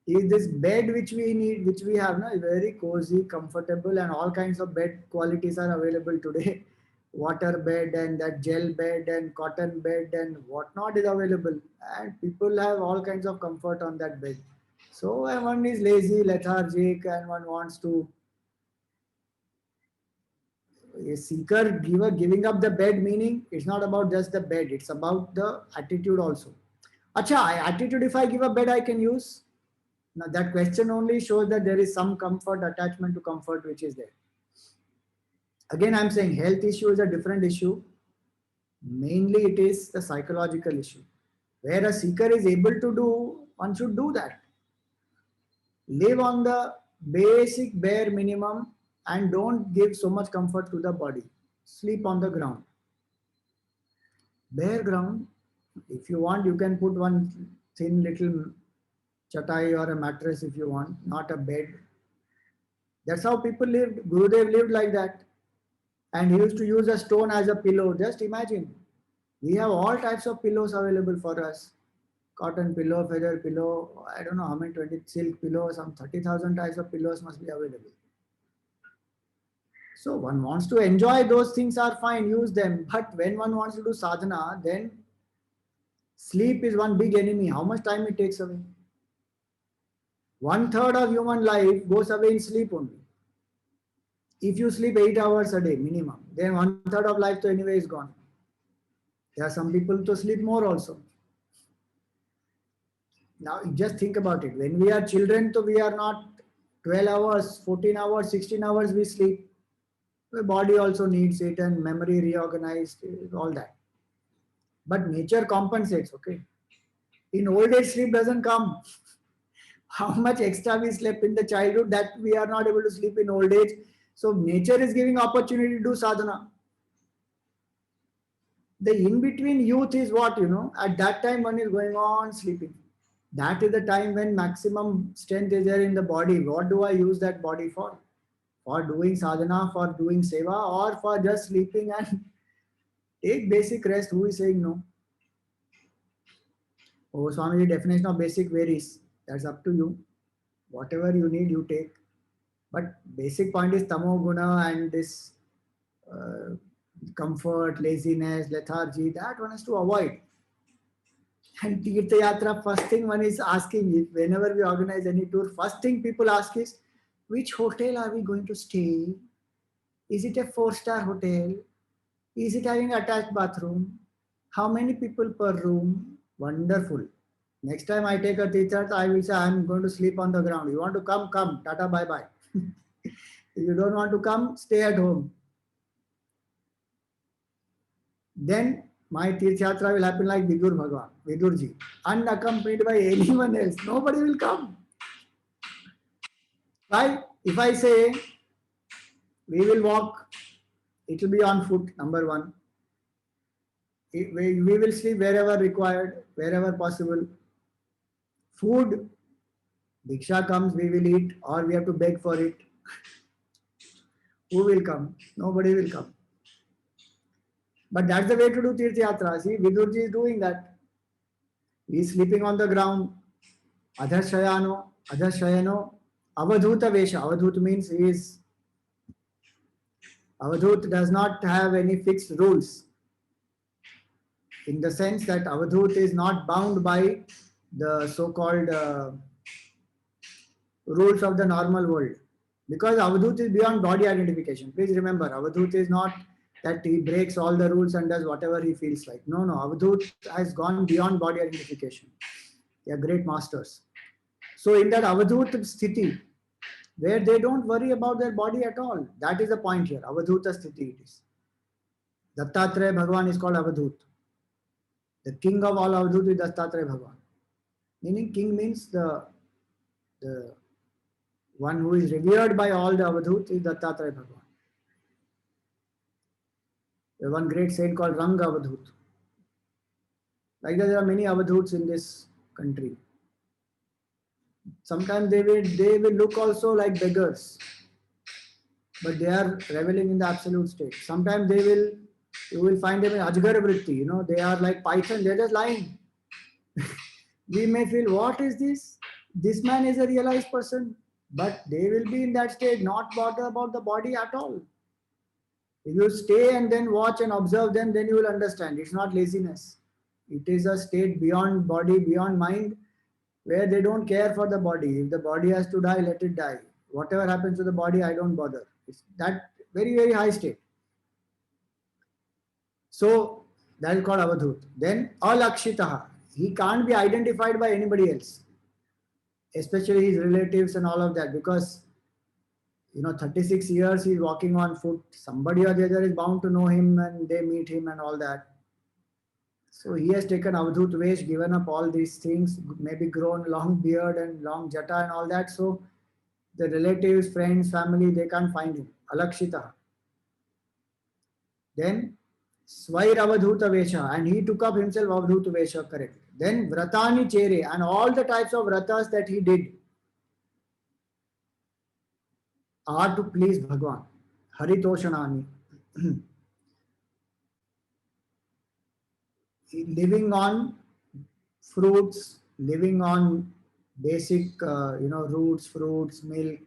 Is this bed which we need, which we have, is very cozy, comfortable, and all kinds of bed qualities are available today. water bed and that gel bed and cotton bed and whatnot is available, and people have all kinds of comfort on that bed. So when one is lazy, lethargic, and one wants to, a seeker giver giving up the bed, meaning it's not about just the bed, it's about the attitude also. Acha, attitude, if I give a bed I can use. Now that question only shows that there is some comfort, attachment to comfort which is there. Again, I'm saying health issue is a different issue. Mainly it is the psychological issue. Where a seeker is able to do, one should do that. Live on the basic bare minimum and don't give so much comfort to the body. Sleep on the ground. Bare ground, if you want, you can put one thin little chatai or a mattress if you want, not a bed. That's how people lived. Gurudev lived like that. And he used to use a stone as a pillow. Just imagine. We have all types of pillows available for us. Cotton pillow, feather pillow, I don't know how many, 20 silk pillow, some 30,000 types of pillows must be available. So one wants to enjoy those things are fine, use them. But when one wants to do sadhana, then sleep is one big enemy. How much time it takes away? 1/3 of human life goes away in sleep only. If you sleep 8 hours a day minimum, then 1/3 of life to anyway is gone. There are some people to sleep more also. Now just think about it. When we are children, so we are not 12 hours, 14 hours, 16 hours we sleep. The body also needs it and memory reorganized, all that. But nature compensates, okay? In old age, sleep doesn't come. How much extra we slept in the childhood that we are not able to sleep in old age. So nature is giving opportunity to do sadhana. The in-between youth is what, at that time one is going on sleeping. That is the time when maximum strength is there in the body. What do I use that body for? For doing sadhana, for doing seva, or for just sleeping and take basic rest? Who is saying no? Oh, Swami, the definition of basic varies. That's up to you. Whatever you need, you take. But basic point is tamo guna and this uh, comfort, laziness, lethargy, that one has to avoid. And Teerth Yatra, first thing one is asking, if whenever we organize any tour, first thing people ask is, which hotel are we going to stay? Is it a 4-star hotel? Is it having attached bathroom? How many people per room? Wonderful. Next time I take a teacher, I will say, I'm going to sleep on the ground. You want to come? Come. Tata, bye bye. If you don't want to come, stay at home. Then my Teerth Yatra will happen like Vidurji, unaccompanied by anyone else. Nobody will come. Why? If I say we will walk, it will be on foot, number one. We will sleep wherever required, wherever possible. Food, Diksha comes, we will eat, or we have to beg for it. Who will come? Nobody will come. But that's the way to do Teerth Yatra. See, Vidurji is doing that. He is sleeping on the ground. Adhashayano, Avadhuta Vesha. Avadhut means he is, Avadhut does not have any fixed rules. In the sense that Avadhut is not bound by the so-called rules of the normal world. Because Avadhut is beyond body identification. Please remember, Avadhut is not that he breaks all the rules and does whatever he feels like. No, Avadhut has gone beyond body identification. They are great masters. So in that Avadhut sthiti, where they don't worry about their body at all, that is the point here. Avadhuta sthiti it is. Dattatreya Bhagavan is called Avadhut. The king of all Avadhut is Dattatreya Bhagavan. Meaning king means the one who is revered by all the Avadhut is Dattatreya Bhagavan. There's one great saint called Ranga Avadhut. Like that, there are many Avadhuts in this country. Sometimes they will look also like beggars, but they are reveling in the absolute state. Sometimes you will find them in Ajgar Vritti, they are like python, they're just lying. We may feel, what is this? This man is a realized person, but they will be in that state, not bother about the body at all. If you stay and then watch and observe them, then you will understand. It's not laziness. It is a state beyond body, beyond mind, where they don't care for the body. If the body has to die, let it die. Whatever happens to the body, I don't bother. It's that very, very high state. So that is called avadhut. Then alakshitaha. He can't be identified by anybody else, especially his relatives and all of that, because 36 years he's walking on foot. Somebody or the other is bound to know him and they meet him and all that. So he has taken avadhut vesh, given up all these things, maybe grown long beard and long jata and all that. So the relatives, friends, family, they can't find him. Alakshita. Then Swair Avadhuta Vesha, and he took up himself Avadhuta Vesha, correct. Then Vratani Chere, and all the types of vratas that he did are to please Bhagwan. Haritoshanani. Living on fruits, living on basic, roots, fruits, milk,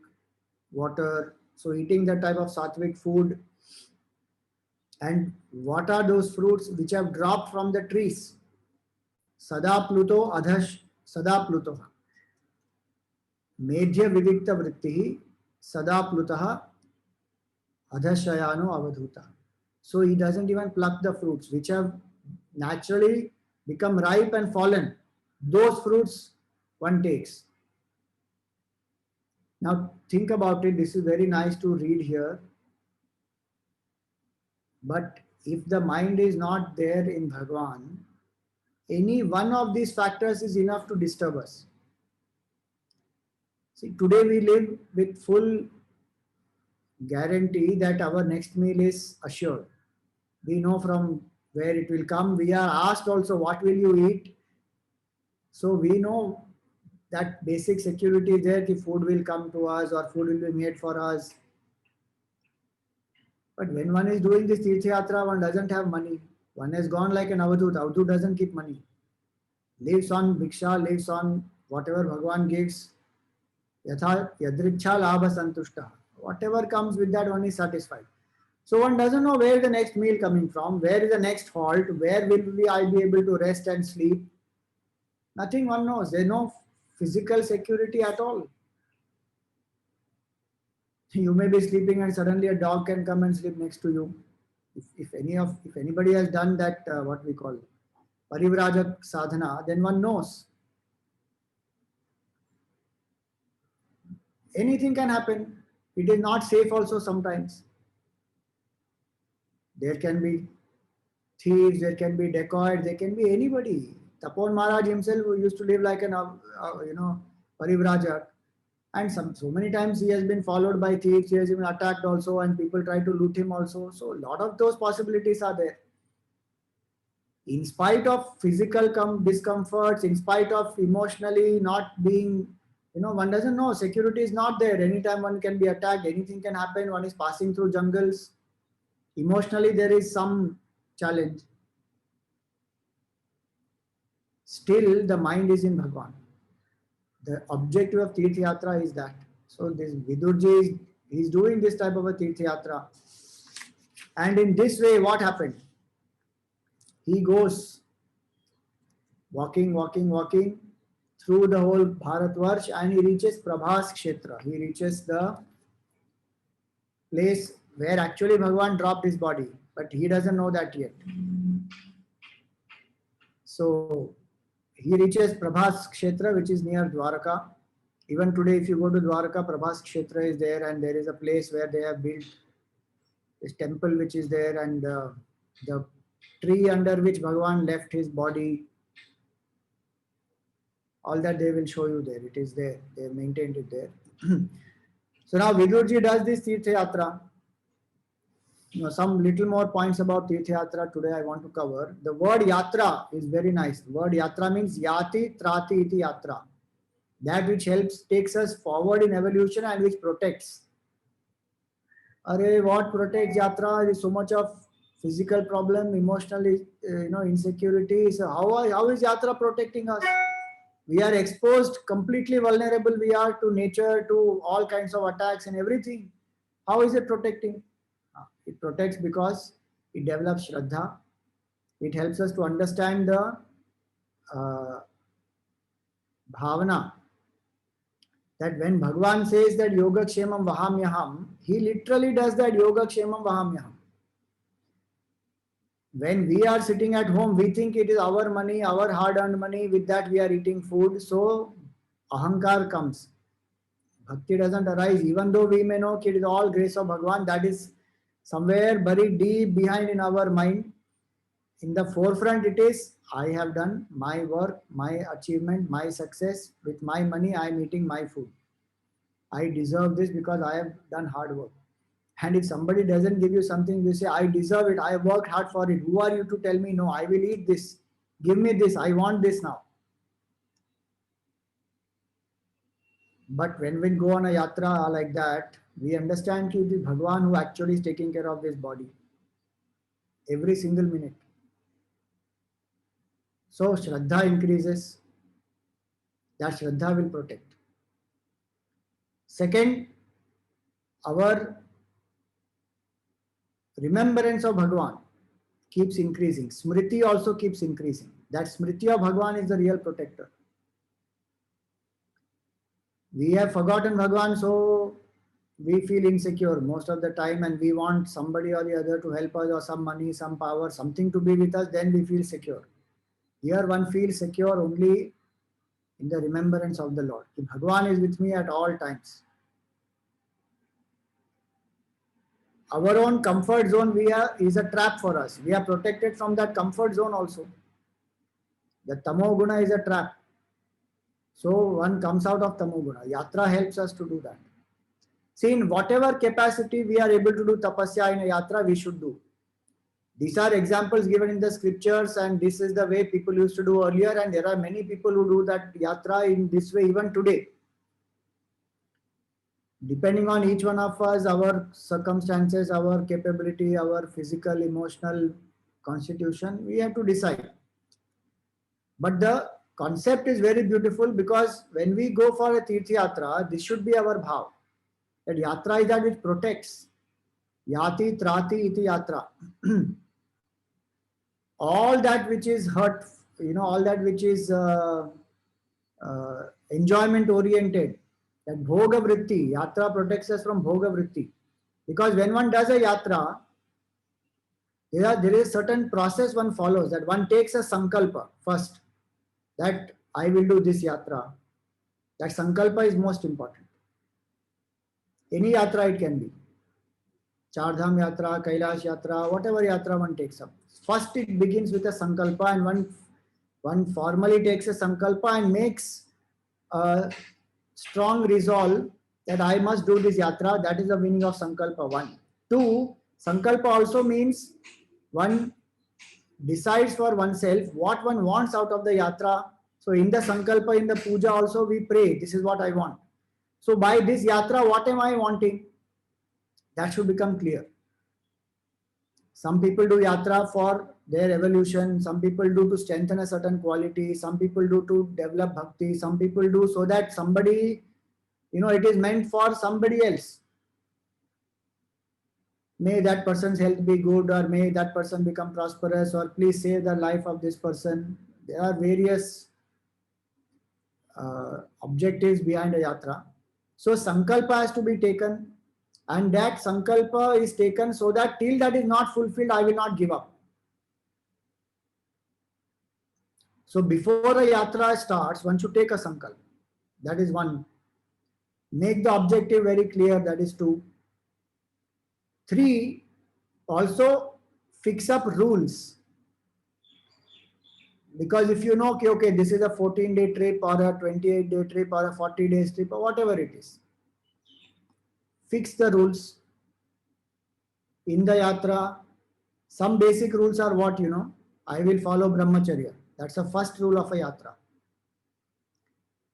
water. So eating that type of sattvic food. And what are those fruits which have dropped from the trees? Sada Pluto Adhash Sada Pluto. Medhya Vivikta Vritti Sada Plutaha Adhashayano Avadhuta. So he doesn't even pluck the fruits which have naturally become ripe and fallen. Those fruits one takes. Now think about it. This is very nice to read here. But if the mind is not there in Bhagwan, any one of these factors is enough to disturb us. See, today we live with full guarantee that our next meal is assured. We know from where it will come. We are asked also, what will you eat? So we know that basic security is there, if food will come to us or food will be made for us. But when one is doing this Teerth Yatra, one doesn't have money. One has gone like an avadhut. Avadhut doesn't keep money. Lives on bhiksha, lives on whatever Bhagwan gives. Yatha yadriksha labha santushta. Whatever comes with that, one is satisfied. So one doesn't know where the next meal coming from, where is the next halt, where will I be able to rest and sleep. Nothing one knows. There's no physical security at all. You may be sleeping and suddenly a dog can come and sleep next to you. If anybody has done that, what we call parivrajak sadhana, then one knows. Anything can happen. It is not safe also sometimes. There can be thieves, there can be dacoits, there can be anybody. Tapon Maharaj himself used to live like an, parivrajak. And so many times he has been followed by thieves, he has been attacked also, and people try to loot him also. So a lot of those possibilities are there. In spite of physical discomforts, in spite of emotionally not being, one doesn't know. Security is not there. Anytime one can be attacked, anything can happen. One is passing through jungles. Emotionally, there is some challenge. Still, the mind is in Bhagwan. The objective of Teerth Yatra is that. So this Vidurji is doing this type of a Teerth Yatra. And in this way, what happened? He goes walking through the whole Bharatvarsh, and he reaches Prabhas Kshetra. He reaches the place where actually Bhagwan dropped his body, but he doesn't know that yet. So he reaches Prabhas Kshetra, which is near Dwaraka. Even today, if you go to Dwaraka, Prabhas Kshetra is there, and there is a place where they have built this temple which is there, and the tree under which Bhagwan left his body. All that they will show you there. It is there. They have maintained it there. So now Vidurji does this Teerth Yatra. Some little more points about Teerth Yatra today I want to cover. The word Yatra is very nice. The word Yatra means Yati Trati iti Yatra. That which helps, takes us forward in evolution and which protects. What protects Yatra? There is so much of physical problem, emotional, insecurity. So how is Yatra protecting us? We are exposed, completely vulnerable we are to nature, to all kinds of attacks and everything. How is it protecting? It protects because it develops Shraddha. It helps us to understand the uh, bhavana, that when Bhagavan says that yoga kshemam vahamyaham, he literally does that yoga kshemam vahamyaham. When we are sitting at home, we think it is our money, our hard earned money, with that we are eating food. So ahankar comes. Bhakti doesn't arise, even though we may know it is all grace of Bhagavan, that is somewhere buried deep behind in our mind. In the forefront, it is I have done my work, my achievement, my success. With my money, I am eating my food. I deserve this because I have done hard work. And if somebody doesn't give you something, you say, I deserve it, I have worked hard for it. Who are you to tell me no? I will eat this. Give me this, I want this now. But when we go on a yatra like that, we understand that it is Bhagavan who actually is taking care of this body every single minute. So Shraddha increases, that Shraddha will protect. Second, our remembrance of Bhagavan keeps increasing. Smriti also keeps increasing. That Smriti of Bhagavan is the real protector. We have forgotten Bhagavan, so we feel insecure most of the time, and we want somebody or the other to help us, or some money, some power, something to be with us, then we feel secure. Here one feels secure only in the remembrance of the Lord. If Bhagavan is with me at all times. Our own comfort zone is a trap for us. We are protected from that comfort zone also. The Tamoguna is a trap. So one comes out of Tamoguna. Yatra helps us to do that. See, in whatever capacity we are able to do tapasya in a yatra, we should do. These are examples given in the scriptures, and this is the way people used to do earlier, and there are many people who do that yatra in this way even today. Depending on each one of us, our circumstances, our capability, our physical, emotional constitution, we have to decide. But the concept is very beautiful, because when we go for a Teerth Yatra, this should be our bhav. That yatra is that which protects. Yati trati iti yatra. All that which is hurt, all that which is enjoyment oriented, that bhoga vritti, yatra protects us from bhoga vritti. Because when one does a yatra, there is certain process one follows, that one takes a sankalpa first, that I will do this yatra. That sankalpa is most important. Any yatra it can be. Chardham Yatra, Kailash Yatra, whatever yatra one takes up. First it begins with a sankalpa, and one formally takes a sankalpa and makes a strong resolve that I must do this yatra. That is the meaning of sankalpa, one. Two, sankalpa also means one decides for oneself what one wants out of the yatra. So in the sankalpa, in the puja also we pray, this is what I want. So by this yatra, what am I wanting? That should become clear. Some people do yatra for their evolution, some people do to strengthen a certain quality, some people do to develop bhakti, some people do so that somebody, it is meant for somebody else. May that person's health be good, or may that person become prosperous, or please save the life of this person. There are various objectives behind a yatra. So sankalpa has to be taken, and that sankalpa is taken so that till that is not fulfilled, I will not give up. So before a yatra starts, one should take a sankalpa. That is one. Make the objective very clear. That is two. Three, also fix up rules. Because if you know, okay, this is a 14-day trip or a 28-day trip or a 40-day trip or whatever it is, fix the rules. In the yatra, some basic rules are what, I will follow brahmacharya. That's the first rule of a yatra.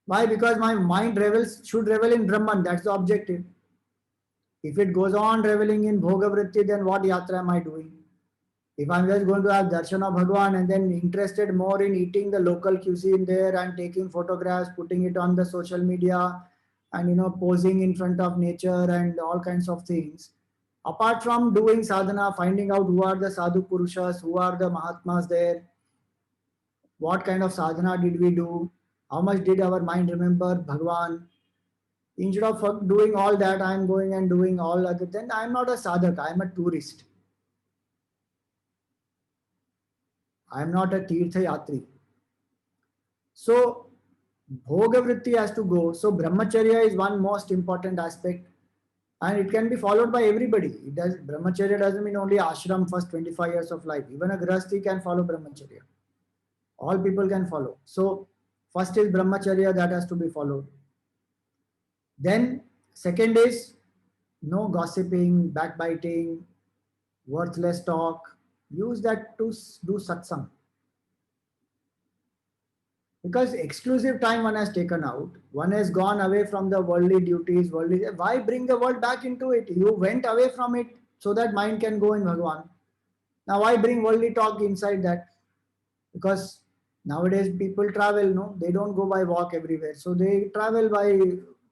Why? Because my mind should revel in Brahman. That's the objective. If it goes on reveling in bhoga vritti, then what yatra am I doing? If I'm just going to have darshan of Bhagavan and then interested more in eating the local cuisine there and taking photographs, putting it on the social media and posing in front of nature and all kinds of things, Apart from doing sadhana, finding out who are the sadhu purushas, who are the mahatmas there, what kind of sadhana did we do, how much did our mind remember Bhagwan. Instead of doing all that, I am going and doing all other. Then I am not a sadhak, I am a tourist. I am not a Teerth Yatri. So, bhoga vritti has to go. So, brahmacharya is one most important aspect, and it can be followed by everybody. Brahmacharya doesn't mean only ashram first 25 years of life. Even a grahasti can follow brahmacharya. All people can follow. So, first is brahmacharya, that has to be followed. Then, second is no gossiping, backbiting, worthless talk. Use that to do satsang. Because exclusive time one has taken out, one has gone away from the worldly duties, worldly. Why bring the world back into it? You went away from it so that mind can go in Bhagwan. Now why bring worldly talk inside that? Because nowadays people travel, no, they don't go by walk everywhere, so they travel by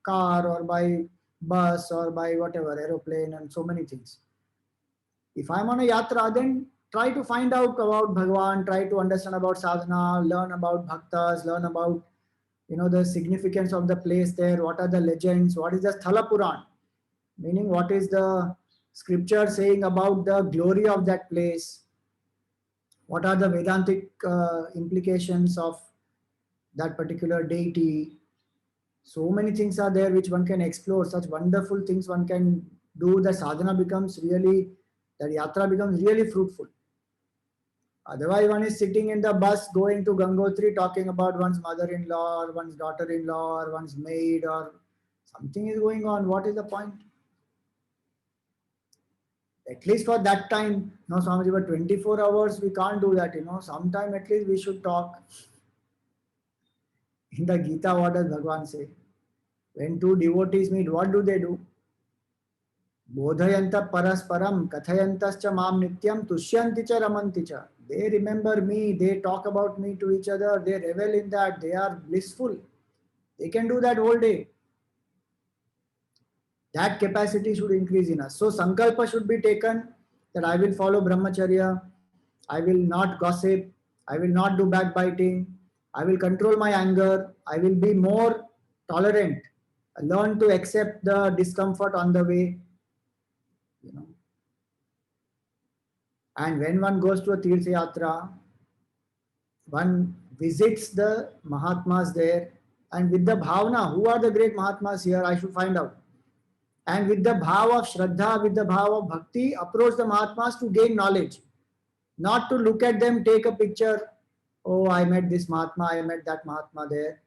car or by bus or by whatever aeroplane and so many things. If I'm on a yatra, then try to find out about Bhagwan, try to understand about sadhana, learn about bhaktas, learn about the significance of the place there, what are the legends, what is the Sthala Puran, meaning what is the scripture saying about the glory of that place, what are the Vedantic implications of that particular deity. So many things are there which one can explore, such wonderful things one can do. The sadhana becomes really, that yatra becomes really fruitful. Otherwise, one is sitting in the bus going to Gangotri talking about one's mother-in-law or one's daughter-in-law or one's maid or something is going on. What is the point? At least for that time, no, Swamiji, but 24 hours we can't do that, Sometime at least we should talk. In the Gita, what does Bhagwan say? When two devotees meet, what do they do? Bodhayanta parasparam kathayantascha mam nityam tushyanti cha ramanti cha. They remember me, they talk about me to each other, they revel in that, they are blissful. They can do that whole day. That capacity should increase in us. So sankalpa should be taken that I will follow brahmacharya, I will not gossip, I will not do backbiting, I will control my anger, I will be more tolerant, learn to accept the discomfort on the way. You know. And when one goes to a Teerth Yatra, one visits the Mahatmas there, and with the bhavna, who are the great Mahatmas here, I should find out. And with the bhav of Shraddha, with the bhav of Bhakti, approach the Mahatmas to gain knowledge. Not to look at them, take a picture. Oh, I met this Mahatma, I met that Mahatma there.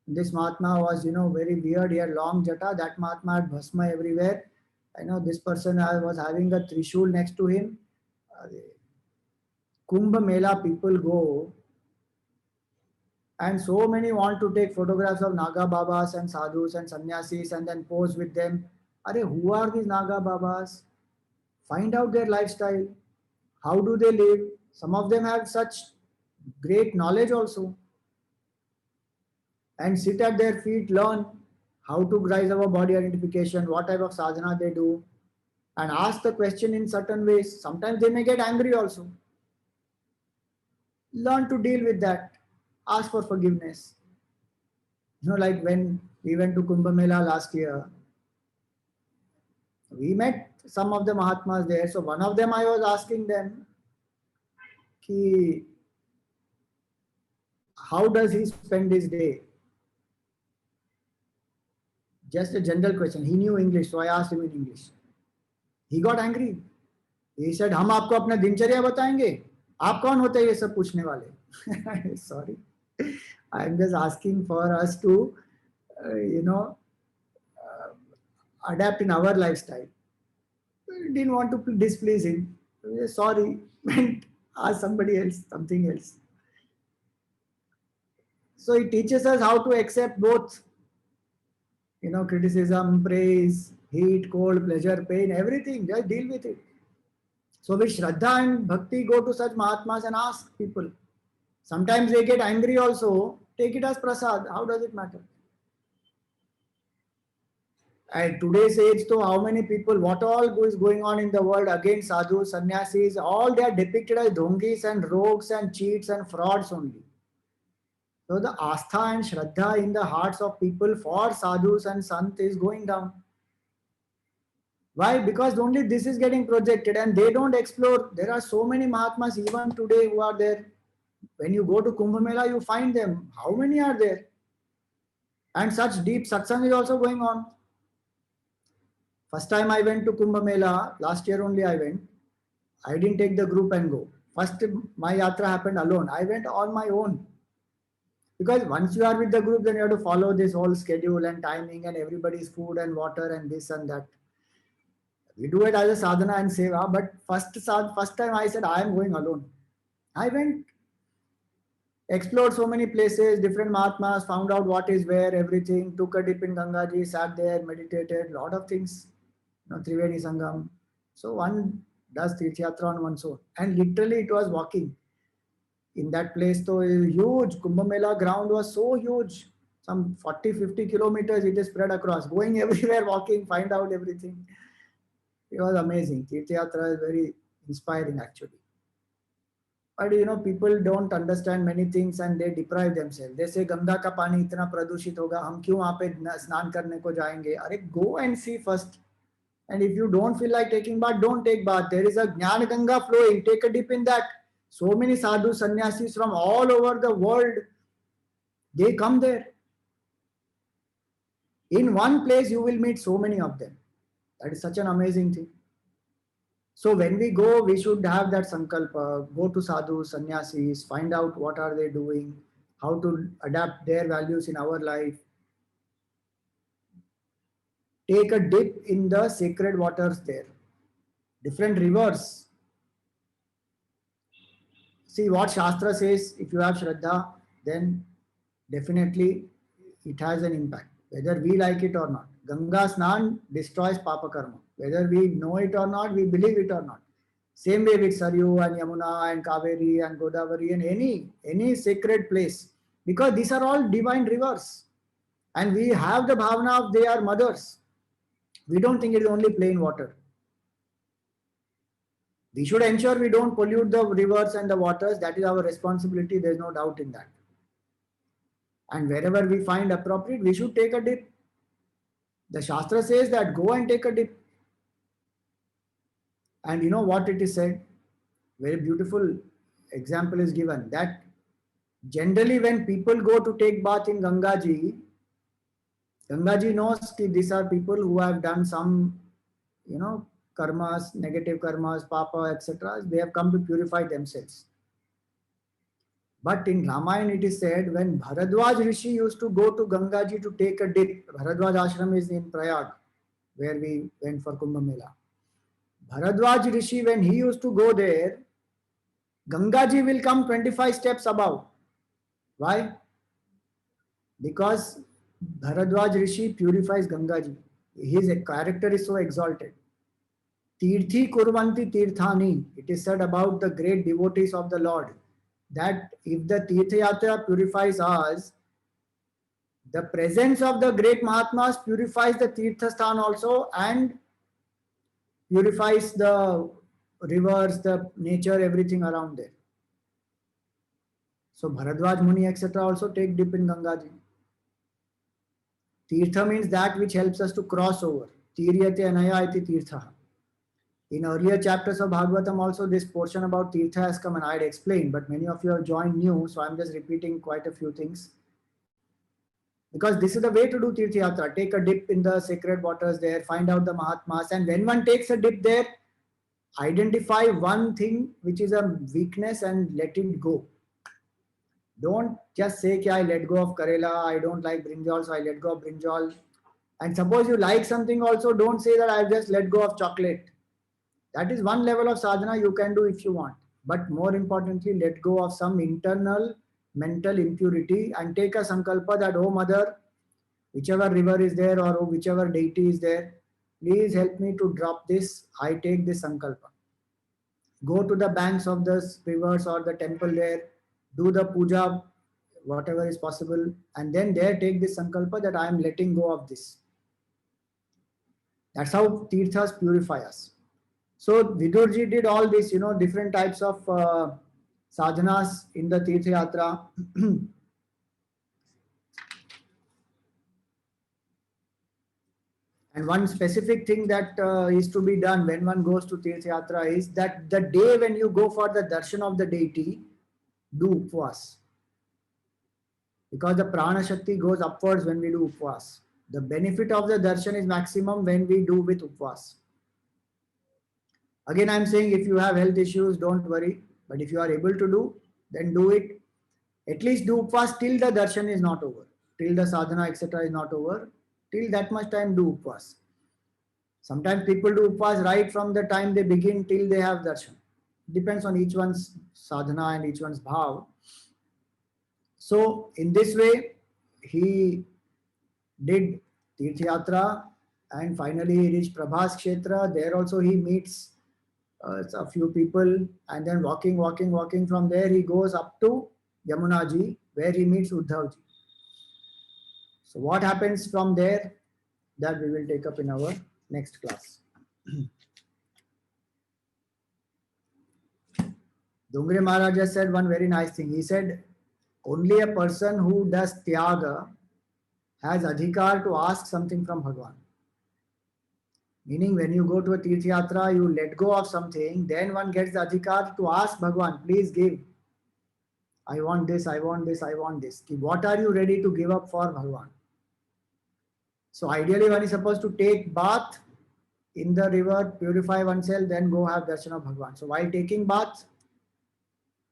This Mahatma was, very weird. He had long jata. That Mahatma had bhasma everywhere. I know this person was having a trishul next to him. Kumbh Mela people go, and so many want to take photographs of Naga Babas and sadhus and sannyasis and then pose with them. Are who are these Naga Babas? Find out their lifestyle. How do they live? Some of them have such great knowledge also. And sit at their feet, learn how to rise our body identification, what type of sadhana they do, and ask the question in certain ways. Sometimes they may get angry also. Learn to deal with that. Ask for forgiveness. Like when we went to Kumbh Mela last year, we met some of the Mahatmas there. So one of them, I was asking them, ki, how does he spend his day? Just a general question. He knew English, so I asked him in English. He got angry. He said, हम आपको अपना दिनचर्या बताएंगे? आप कौन होते हैं ये सब पूछने वाले? Sorry. I'm just asking for us to, adapt in our lifestyle. Didn't want to displease him. Sorry, went ask somebody else, something else. So it teaches us how to accept both, criticism, praise, heat, cold, pleasure, pain, everything. Just deal with it. So with Shraddha and Bhakti, go to such Mahatmas and ask people. Sometimes they get angry also. Take it as prasad. How does it matter? At today's age, so how many people, what all is going on in the world against sadhus, sannyasis, all they are depicted as dhongis and rogues and cheats and frauds only. So the astha and shraddha in the hearts of people for sadhus and sant is going down. Why? Because only this is getting projected and they don't explore. There are so many Mahatmas even today who are there. When you go to Kumbh Mela, you find them. How many are there? And such deep satsang is also going on. First time I went to Kumbh Mela, last year only I went. I didn't take the group and go. First, my yatra happened alone. I went on my own. Because once you are with the group, then you have to follow this whole schedule and timing and everybody's food and water and this and that. We do it as a sadhana and seva, but first time I said I am going alone. I went, explored so many places, different Mahatmas, found out what is where, everything, took a dip in Gangaji, sat there, meditated, lot of things, Trivedi Sangam. So one does Teerth Yatra on one's own. And literally it was walking. In that place, so huge, Kumbh Mela ground was so huge. Some 40-50 kilometers it is spread across. Going everywhere, walking, find out everything. It was amazing. Teerth Yatra is very inspiring actually. But people don't understand many things and they deprive themselves. They say Ganga का पानी इतना प्रदूषित होगा, हम क्यों वहाँ पे स्नान करने को जाएंगे? अरे go and see first. And if you don't feel like taking bath, don't take bath. There is a Jnana Ganga flowing. Take a dip in that. So many sadhus, sannyasis from all over the world, they come there. In one place, you will meet so many of them. That is such an amazing thing. So when we go, we should have that sankalpa, go to sadhus, sannyasis, find out what are they doing, how to adapt their values in our life. Take a dip in the sacred waters there. Different rivers. See what Shastra says, if you have Shraddha, then definitely it has an impact, whether we like it or not. Ganga Snan destroys Papa Karma. Whether we know it or not, we believe it or not. Same way with Saryu and Yamuna and Kaveri and Godavari and any sacred place. Because these are all divine rivers. And we have the bhavana of they are mothers. We don't think it is only plain water. We should ensure we don't pollute the rivers and the waters. That is our responsibility. There is no doubt in that. And wherever we find appropriate, we should take a dip. The Shastra says that go and take a dip. And you know what it is said? Very beautiful example is given that generally when people go to take bath in Gangaji knows that these are people who have done some, karmas, negative karmas, papa, etc. They have come to purify themselves. But in Ramayana it is said when Bharadwaj Rishi used to go to Gangaji to take a dip, Bharadwaj Ashram is in Prayag, where we went for Kumbh Mela. Bharadwaj Rishi, when he used to go there, Gangaji will come 25 steps above. Why? Because Bharadwaj Rishi purifies Gangaji. His character is so exalted. Teerthi kurvanti tirthani. It is said about the great devotees of the Lord that if the Teerth Yatra purifies us, the presence of the great Mahatmas purifies the Teertha Sthan also and purifies the rivers, the nature, everything around there. So Bharadwaj Muni, etc. also take dip in Gangaji. Teertha means that which helps us to cross over. Tiryate anaya iti tirtha. In earlier chapters of Bhagavatam also this portion about Teertha has come and I had explained, but many of you have joined new, so I'm just repeating quite a few things. Because this is the way to do Teerth Yatra. Take a dip in the sacred waters there, find out the Mahatmas, and when one takes a dip there, identify one thing which is a weakness and let it go. Don't just say I let go of Karela, I don't like brinjal, so I let go of brinjal. And suppose you like something also, don't say that I've just let go of chocolate. That is one level of sadhana you can do if you want. But more importantly, let go of some internal mental impurity and take a sankalpa that, oh mother, whichever river is there or whichever deity is there, please help me to drop this. I take this sankalpa. Go to the banks of the rivers or the temple there, do the puja, whatever is possible, and then there take this sankalpa that I am letting go of this. That's how Teerthas purify us. So Vidurji did all this, different types of sadhanas in the Teerth Yatra. And one specific thing that is to be done when one goes to Teerth Yatra is that the day when you go for the darshan of the deity, do upvas. Because the prana shakti goes upwards when we do upvas. The benefit of the darshan is maximum when we do with upvas. Again, I am saying if you have health issues, don't worry. But if you are able to do, then do it. At least do upvas till the darshan is not over. Till the sadhana, etc. is not over. Till that much time, do upvas. Sometimes people do upvas right from the time they begin till they have darshan. Depends on each one's sadhana and each one's bhav. So, in this way, he did Teerth Yatra and finally he reached Prabhas Kshetra. There also he meets a few people, and then walking from there, he goes up to Yamunaji where he meets Uddhavji. So what happens from there, that we will take up in our next class. Dungre Maharaj just said one very nice thing. He said, only a person who does tyaga has adhikar to ask something from Bhagavan. Meaning when you go to a Teerth Yatra, you let go of something, then one gets the adhikar to ask Bhagavan, please give. I want this, I want this, I want this. What are you ready to give up for Bhagavan? So ideally one is supposed to take bath in the river, purify oneself, then go have darshan of Bhagavan. So while taking bath,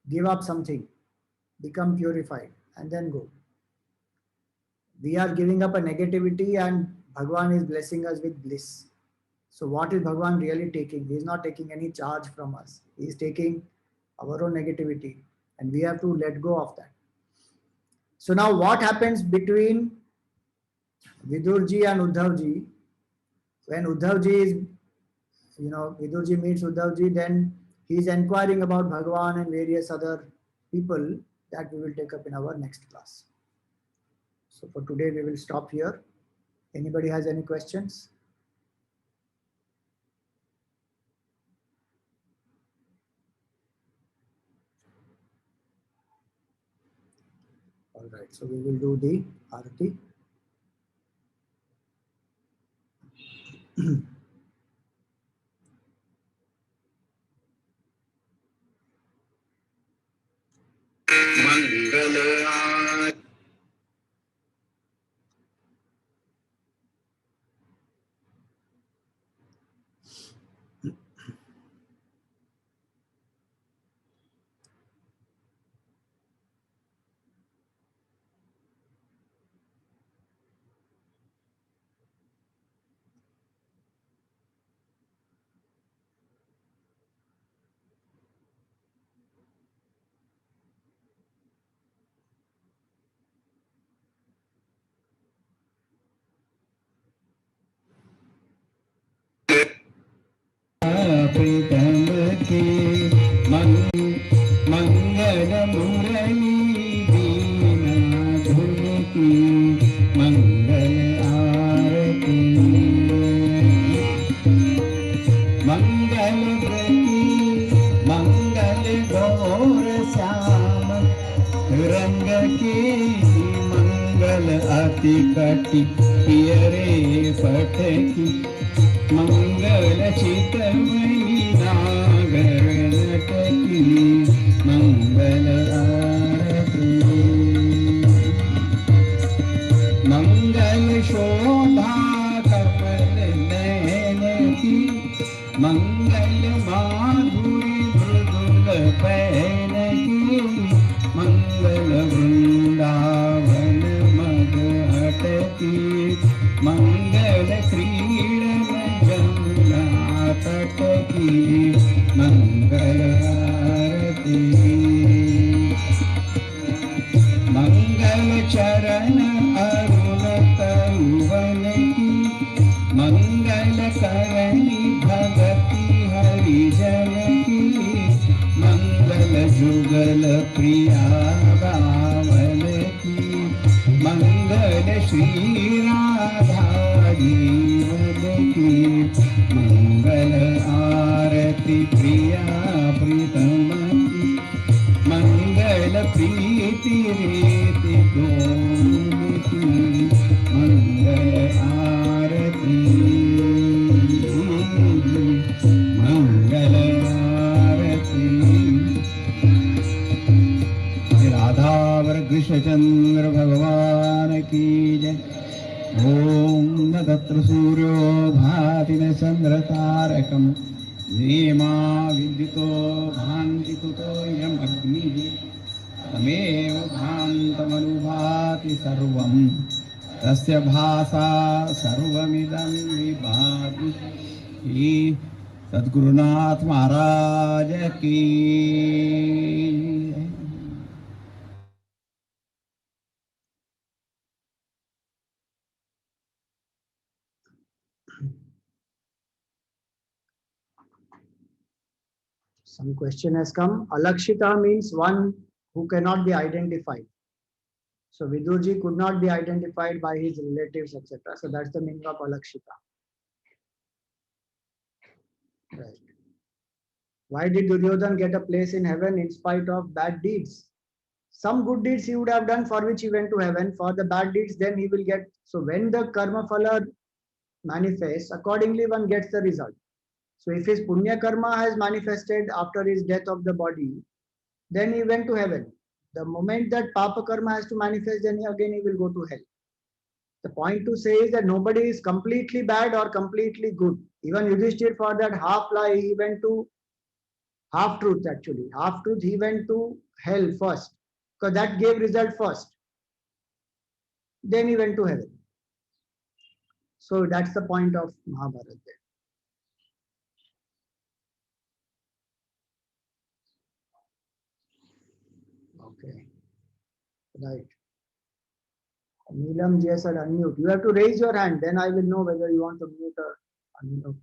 give up something, become purified, and then go. We are giving up a negativity and Bhagavan is blessing us with bliss. So what is Bhagavan really taking? He is not taking any charge from us. He is taking our own negativity and we have to let go of that. So now what happens between Vidurji and Uddhavji? When Uddhavji is, Vidurji meets Uddhavji, then he is inquiring about Bhagavan and various other people that we will take up in our next class. So for today we will stop here. Anybody has any questions? All right, so we will do the Arati. कटी Pierre पटकी मंगल चितमयी नागर नटकी मंगल आरती मंगल शोभा कमल नयन की मंगल माधुरी मृदुल pan की मंगल वृंदावन मंगल क्रीडन जमुना तट की मंगल आरती मंगल चरण अरुण तरुवन की मंगल करणी भगति हरिजन की मंगल जुगल प्रिया बावन की मंगल श्री राधा जीवन की Chandra Bhagavan ki jai. Om na tatra suryo bhati na chandra tarakam nema vidyuto bhanti kuto yam agni tamev bhantamanubhati sarvam tasya bhasa sarvamidam vibhati. He Sadgurunath Maharaj ki. Some question has come. Alakshita means one who cannot be identified. So Vidurji could not be identified by his relatives, etc. So that's the meaning of Alakshita. Right. Why did Duryodhana get a place in heaven in spite of bad deeds? Some good deeds he would have done for which he went to heaven. For the bad deeds, then he will get. So when the karma phala manifests, accordingly one gets the result. So if his punya karma has manifested after his death of the body, then he went to heaven. The moment that papa karma has to manifest, then again he will go to hell. The point to say is that nobody is completely bad or completely good. Even Yudhishthir, for that half lie, he went to half truth actually. Half truth, he went to hell first because that gave result first. Then he went to heaven. So that's the point of Mahabharata there. Okay. Right. Neelam J said unmute. You have to raise your hand, then I will know whether you want to mute or unmute.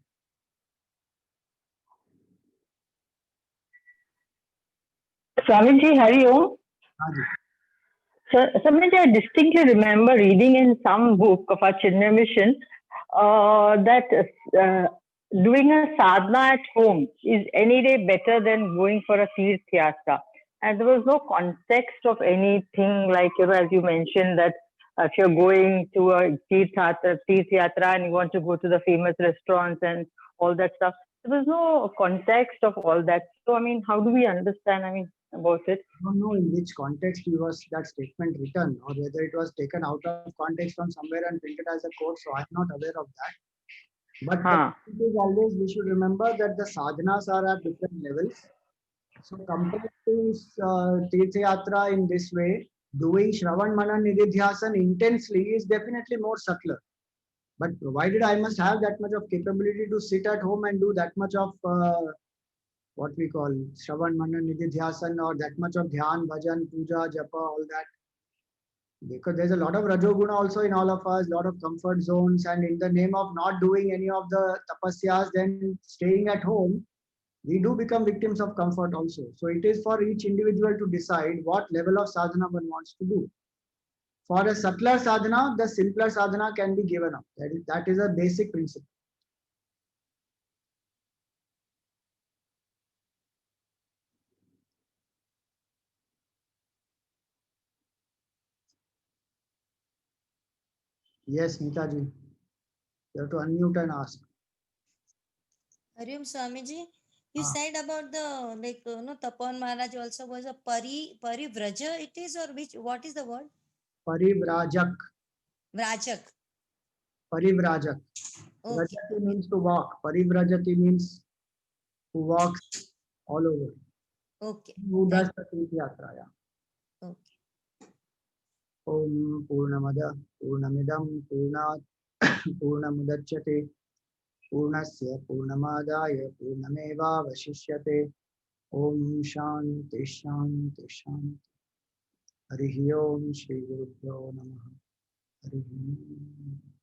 Swamiji, Hari Om. Haji. So, Swamiji, I distinctly remember reading in some book of our Chinmaya mission that doing a sadhana at home is any day better than going for a Teerth Yatra. And there was no context of anything like, as you mentioned, that if you're going to a Teerth Yatra and you want to go to the famous restaurants and all that stuff, there was no context of all that. So, I mean, how do we understand, about it? I don't know in which context was that statement written or whether it was taken out of context from somewhere and printed as a quote. So I'm not aware of that. But the point is always we should remember that the sadhanas are at different levels. So compared to Teerth Yatra in this way, doing Shravan Manan Nididhyasan intensely is definitely more subtler. But provided I must have that much of capability to sit at home and do that much of what we call Shravan Manan Nididhyasan or that much of Dhyan, Bhajan, Puja, Japa, all that. Because there's a lot of Rajoguna also in all of us, lot of comfort zones, and in the name of not doing any of the tapasyas, then staying at home, we do become victims of comfort also. So it is for each individual to decide what level of sadhana one wants to do. For a subtler sadhana, the simpler sadhana can be given up. That is a basic principle. Yes, Neetaji. You have to unmute and ask. Hariom Swamiji, you said about the Tapan Maharaj also was a parivraja. It is or which? What is the word? Parivrajak. Vrajak. Parivrajak. Okay. Vrajati means to walk. Parivrajati means who walks all over. Okay. Who does the Teerth Yatra. Yeah. Okay. Om Purnamada Purnamidam Purnat Purnamudachyate Purnasya Purnamadaya Purnameva Vashishyate. Om Shanti Shanti Shanti. Harihi Om Shri Gurubhyo Namaha. Harihi Om.